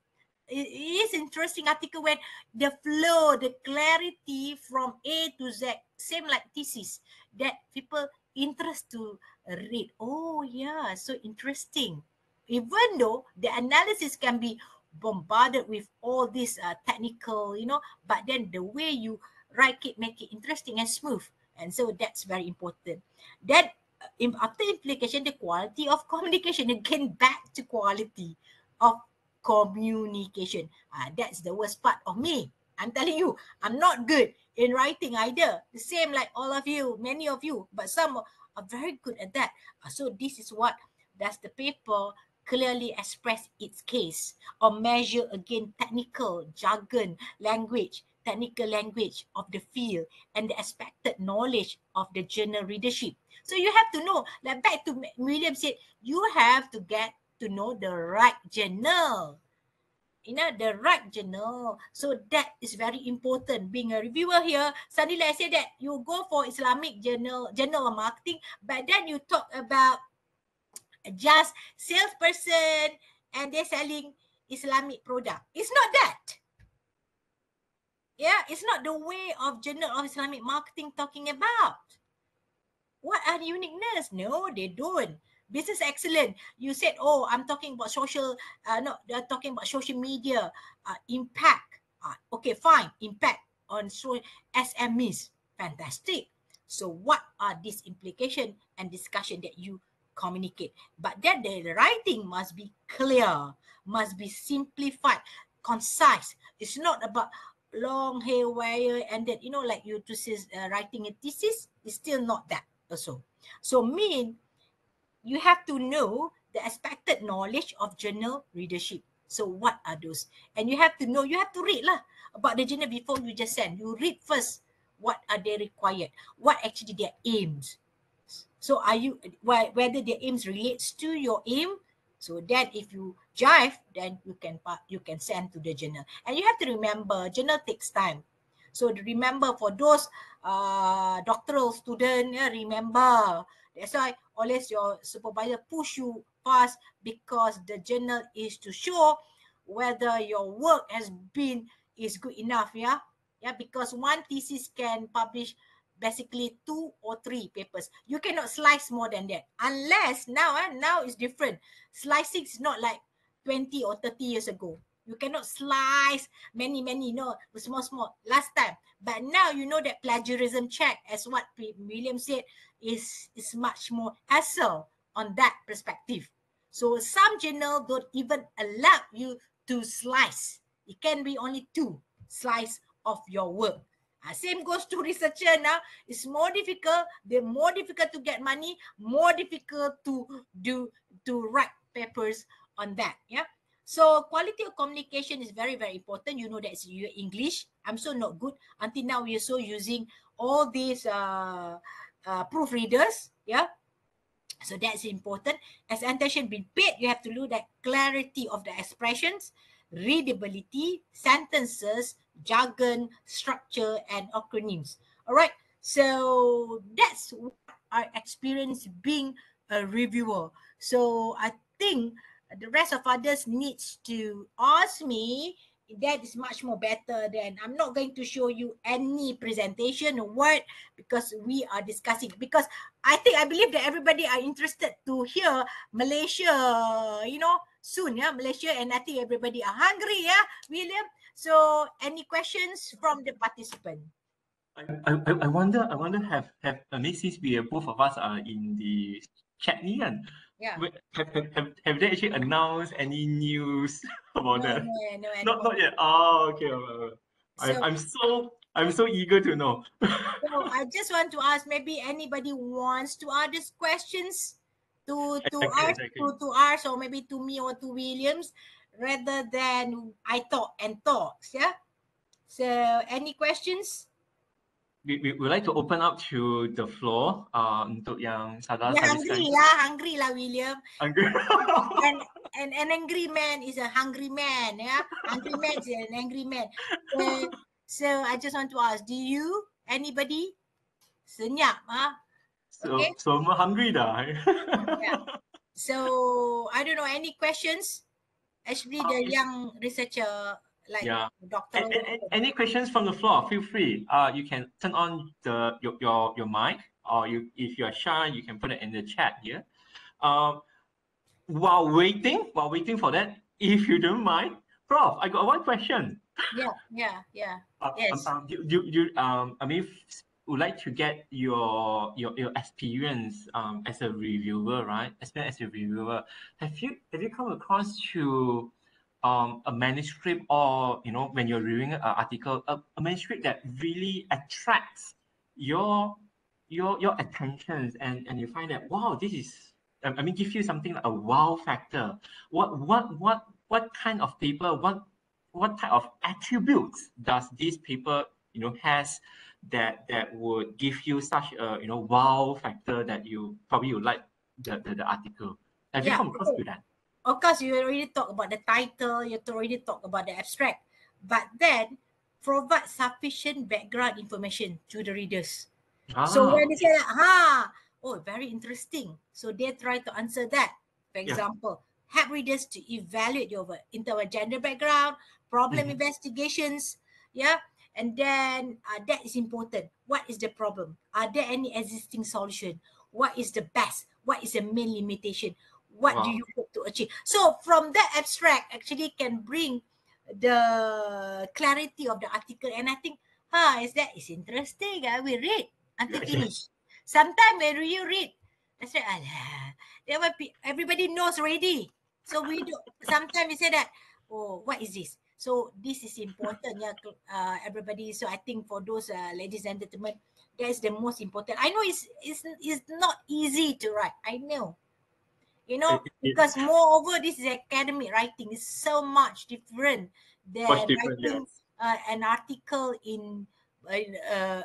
It is interesting article when the flow, the clarity from A to Z, same like thesis, that people interest to read. Oh yeah, so interesting. Even though the analysis can be bombarded with all this technical, but then the way you write it, make it interesting and smooth. And so that's very important. Then after implication, the quality of communication, again back to quality of communication. That's the worst part of me. I'm telling you, I'm not good in writing either. The same like all of you, many of you, but some are very good at that. So this is what does the paper clearly express its case or measure again technical jargon language technical language of the field and the expected knowledge of the journal readership. So you have to know, like back to William said, you have to get to know the right journal. The right journal. So that is very important. Being a reviewer here, suddenly I say that you go for Islamic journal marketing, but then you talk about just salesperson and they're selling Islamic product. It's not that. Yeah, it's not the way of Journal of Islamic Marketing talking about. What are the uniqueness? No, they don't. Business excellence. You said, oh, I'm talking about social, no, they're talking about social media, impact. Okay, fine, impact on SMEs. Fantastic. So what are these implications and discussion that you communicate? But then the writing must be clear, must be simplified, concise. It's not about long haywire and that, like you to say writing a thesis is still not that also. So you have to know the expected knowledge of journal readership. So what are those? And you have to know, you have to read lah about the journal before you just send. You read first, what are they required? What actually their aims? So are you, whether their aims relates to your aim? So then if you jive, then you can send to the journal. And you have to remember, journal takes time. So remember for those doctoral students, remember, that's why always your supervisor push you fast, because the journal is to show whether your work is good enough, yeah, because one thesis can publish basically 2 or 3 papers. You cannot slice more than that, unless now it's different. Slicing is not like 20 or 30 years ago. You cannot slice many, small last time. But now you know that plagiarism check, as what William said, is much more hassle on that perspective. So some journal don't even allow you to slice. It can be only 2 slice of your work. Same goes to researcher now. It's more difficult. They're more difficult to get money, more difficult to write papers on that. Yeah. So quality of communication is very, very important. You know that it's your English. I'm so not good. Until now, we're so using all these proofreaders. Yeah. So that's important. As attention being paid, you have to look at clarity of the expressions, readability, sentences, jargon, structure, and acronyms. All right. So that's what I experience being a reviewer. So I think the rest of others needs to ask me. That is much more better than, I'm not going to show you any presentation or word, because we are discussing, because I believe that everybody are interested to hear Malaysia, soon, Malaysia, and I think everybody are hungry, William. So any questions from the participant? I wonder have since we both of us are in the chat ni kan, Yeah. have they actually announced any news about that? No, Not yet. Oh, okay. I'm so eager to know. So I just want to ask, maybe anybody wants to ask these questions to us, or maybe to me or to Williams, rather than I talk and talks, yeah? So any questions? We would like to open up to the floor untuk yang saudara Hungry lah, William. Hungry. And an angry man is a hungry man, yeah? Hungry man is an angry man. So I just want to ask, anybody? Senyap, Okay. So I'm hungry dah. Yeah. So I don't know, any questions? Actually, the young researcher, like doctor. Any questions from the floor? Feel free. You can turn on your mic, or if you are shy, you can put it in the chat here. While waiting for that, if you don't mind, Prof, I got one question. Yeah. Yes. Would like to get your experience as a reviewer, right? Experience as a reviewer. Have you come across to a manuscript, or when you're reviewing an article, a manuscript that really attracts your attention, and you find that, wow, this is, give you something like a wow factor. What kind of paper, what type of attributes does this paper has that would give you such a wow factor that you probably would like the article? Have you Yeah, come across okay. with that? Of course, you already talked about the title, you already talked about the abstract, but then provide sufficient background information to the readers. So when they say, oh, very interesting. So they try to answer that. For example, help readers to evaluate your work in terms of gender background, problem investigations, and then that is important. What is the problem? Are there any existing solution? What is the best? What is the main limitation? What do you hope to achieve? So from that abstract actually can bring the clarity of the article, and I think, is interesting. I will read until finish. Sometimes when you read, that's right, everybody knows already. So we do. Sometimes we say that, oh, what is this? So this is important, everybody. So I think for those ladies and gentlemen, that is the most important. I know it's not easy to write. I know. Because moreover, this is academic writing. It's so much different than writing an article in like in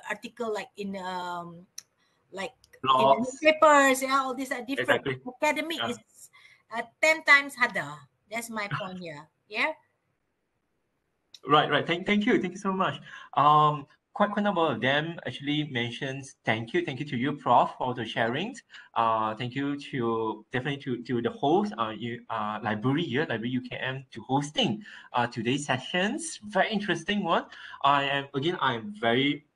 like in the newspapers. All these are different. Academic is 10 times harder. That's my point here. Yeah. Right. Thank you so much. Quite a number of them actually mentions thank you to you, Prof, for the sharing. Thank you to the host, library UKM, to hosting today's sessions. Very interesting one. I am very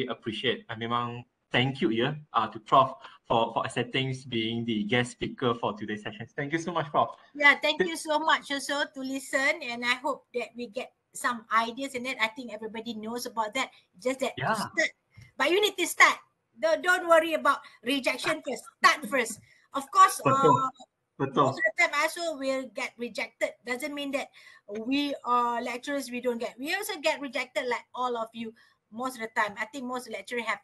appreciate. Memang thank you to Prof for accepting being the guest speaker for today's sessions. Thank you so much, Prof. Yeah, thank you so much also to listen, and I hope that we get some ideas, and then I think everybody knows about that. Just that to start, but you need to start. Don't worry about rejection first. Start first. Of course, most of the time I also will get rejected. Doesn't mean that we are lecturers we don't get. We also get rejected like all of you most of the time. I think most lecturers have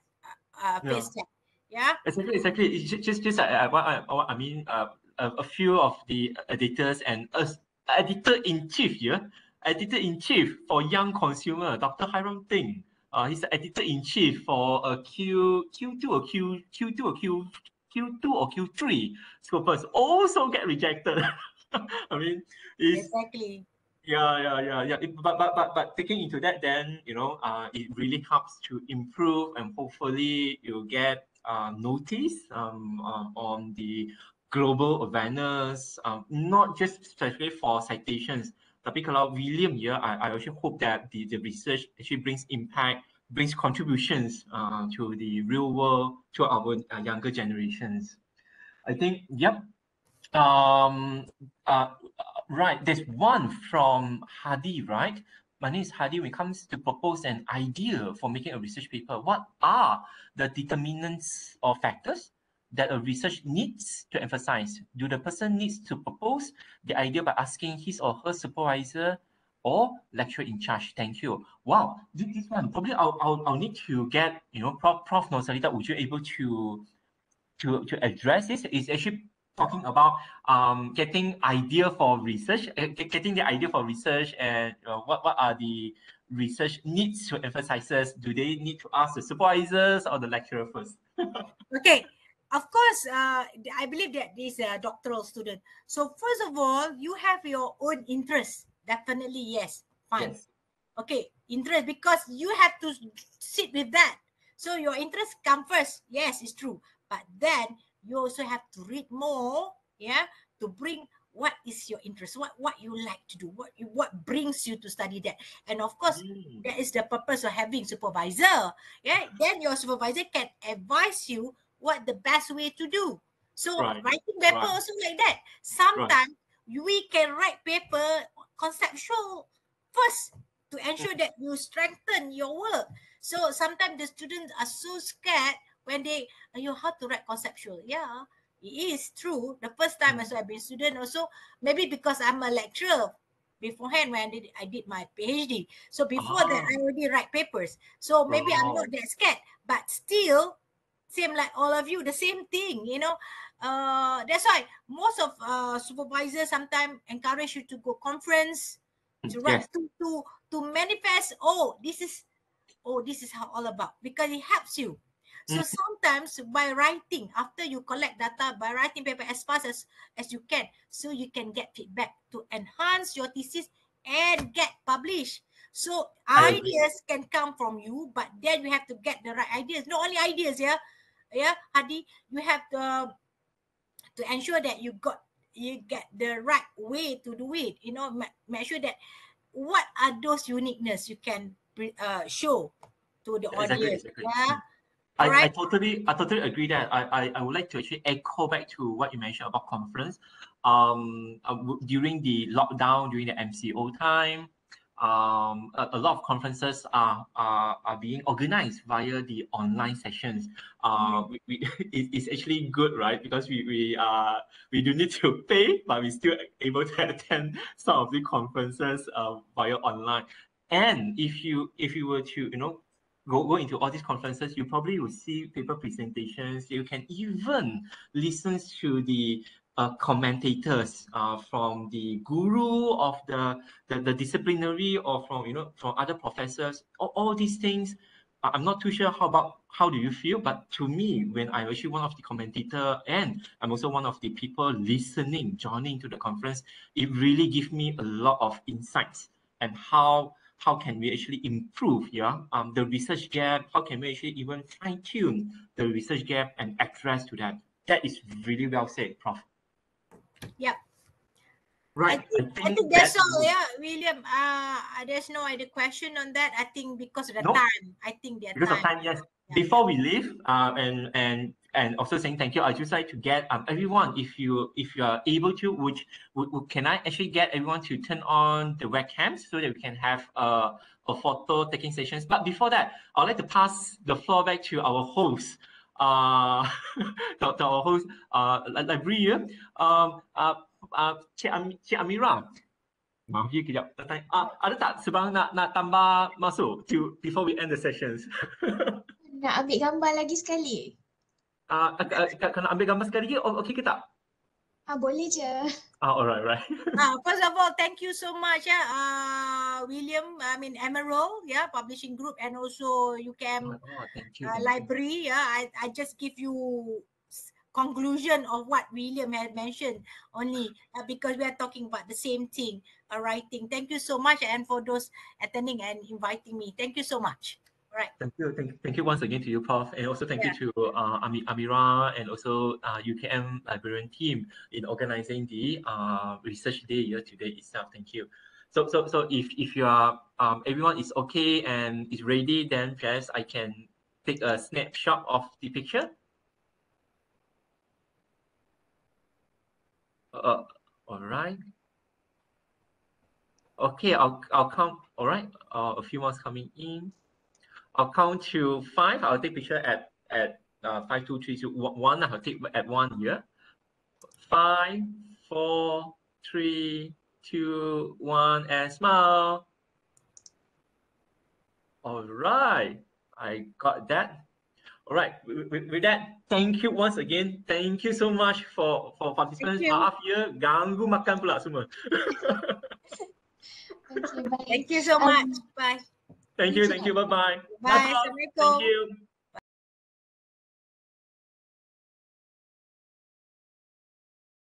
faced that. Yeah. Exactly. It's just I mean, a few of the editors and us editor-in-chief here. Editor-in-chief for Young Consumer, Dr. Hiram Ting. He's the editor-in-chief for Q2 or Q3 scopers also get rejected. I mean, exactly. Yeah. But taking into that, then it really helps to improve, and hopefully you'll get notice on the global awareness, not just especially for citations. Tapi kalau William here, I also hope that the research actually brings impact, brings contributions to the real world, to our younger generations. I think, right, there's one from Hadi, right? My name is Hadi. When it comes to propose an idea for making a research paper, what are the determinants or factors that a research needs to emphasize? Do the person needs to propose the idea by asking his or her supervisor or lecturer in charge? Thank you. Wow, this one probably I'll need to get Prof Norzalita, would you able to address this? Is actually talking about getting idea for research, getting the idea for research, and what are the research needs to emphasize? Do they need to ask the supervisors or the lecturer first? Okay, of course, I believe that this is a doctoral student. So first of all, you have your own interest. Definitely, yes, fine. Yes. Okay, interest, because you have to sit with that. So your interest come first. Yes, it's true. But then you also have to read more, to bring what is your interest, what you like to do, what brings you to study that. And of course, that is the purpose of having supervisor. Then your supervisor can advise you what the best way to do. So writing paper also like that. Sometimes we can write paper conceptual first to ensure that you strengthen your work. So sometimes the students are so scared when they, how to write conceptual. Yeah, it is true. The first time I've been student also, maybe because I'm a lecturer beforehand when I did my PhD. So before that, I already write papers. So maybe I'm not that scared, but still, same like all of you, the same thing, that's why most of supervisors sometimes encourage you to go conference, to write Yes. to manifest. This is how all about, because it helps you. So sometimes by writing, after you collect data, by writing paper as fast as you can, so you can get feedback to enhance your thesis and get published. So I agree. ideas can come from you, but then you have to get the right ideas. Not only ideas, yeah, Hadi, you have to ensure that you get the right way to do it. You know, make sure that what are those uniqueness you can show to the audience. Exactly. Yeah. I Alright. totally agree that I would like to actually echo back to what you mentioned about conference. During the lockdown, during the MCO time, a lot of conferences are being organized via the online sessions. It's actually good, right? Because we do need to pay, but we still able to attend some of the conferences via online. And if you were to go into all these conferences, you probably will see paper presentations. You can even listen to the commentators from the guru of the disciplinary, or from other professors. All these things. I'm not too sure how do you feel, but to me, when I'm actually one of the commentator and I'm also one of the people joining to the conference, it really gives me a lot of insights and how can we actually improve the research gap, how can we actually even fine-tune the research gap and address to that. That is really well said, Prof. Yep. Right. I think that's all, William. There's no other question on that. I think because of the time. I think the because time. of time, yes. Before we leave, and also saying thank you, I just like to get everyone, if you are able to, can I actually get everyone to turn on the webcams so that we can have a photo taking sessions. But before that, I'd like to pass the floor back to our host, to our host, library, Cik Amira. Maaf ya kejap. Ada tak sebang nak tambah masuk before we end the sessions? Nak ambil gambar lagi sekali? Kena ambil gambar sekali lagi? Okey ke tak? Boleh je. Alright. First of all, thank you so much, William. Emerald, Publishing Group, and also UKM Thank you. Library. I just give you conclusion of what William had mentioned only because we are talking about the same thing, writing. Thank you so much, and for those attending and inviting me, thank you so much. All right. Thank you once again to you, Prof, and also thank you to Amira and also UKM librarian team in organizing the research day here today itself. Thank you. So if you are everyone is okay and is ready, then perhaps I can take a snapshot of the picture. All right. Okay, I'll count. All right. A few more coming in. I'll count to 5. I'll take picture at 5, 2, 3, 2, 1. I'll take at 1 here. 5, 4, 3, 2, 1, and smile. All right, I got that. All right, with that, thank you once again. Thank you so much for participants. Maaf ya, ganggu makan pula semua. Okay, bye. Thank you so much. Bye. Thank you. Bye-bye. Bye. Assalamualaikum. Thank you.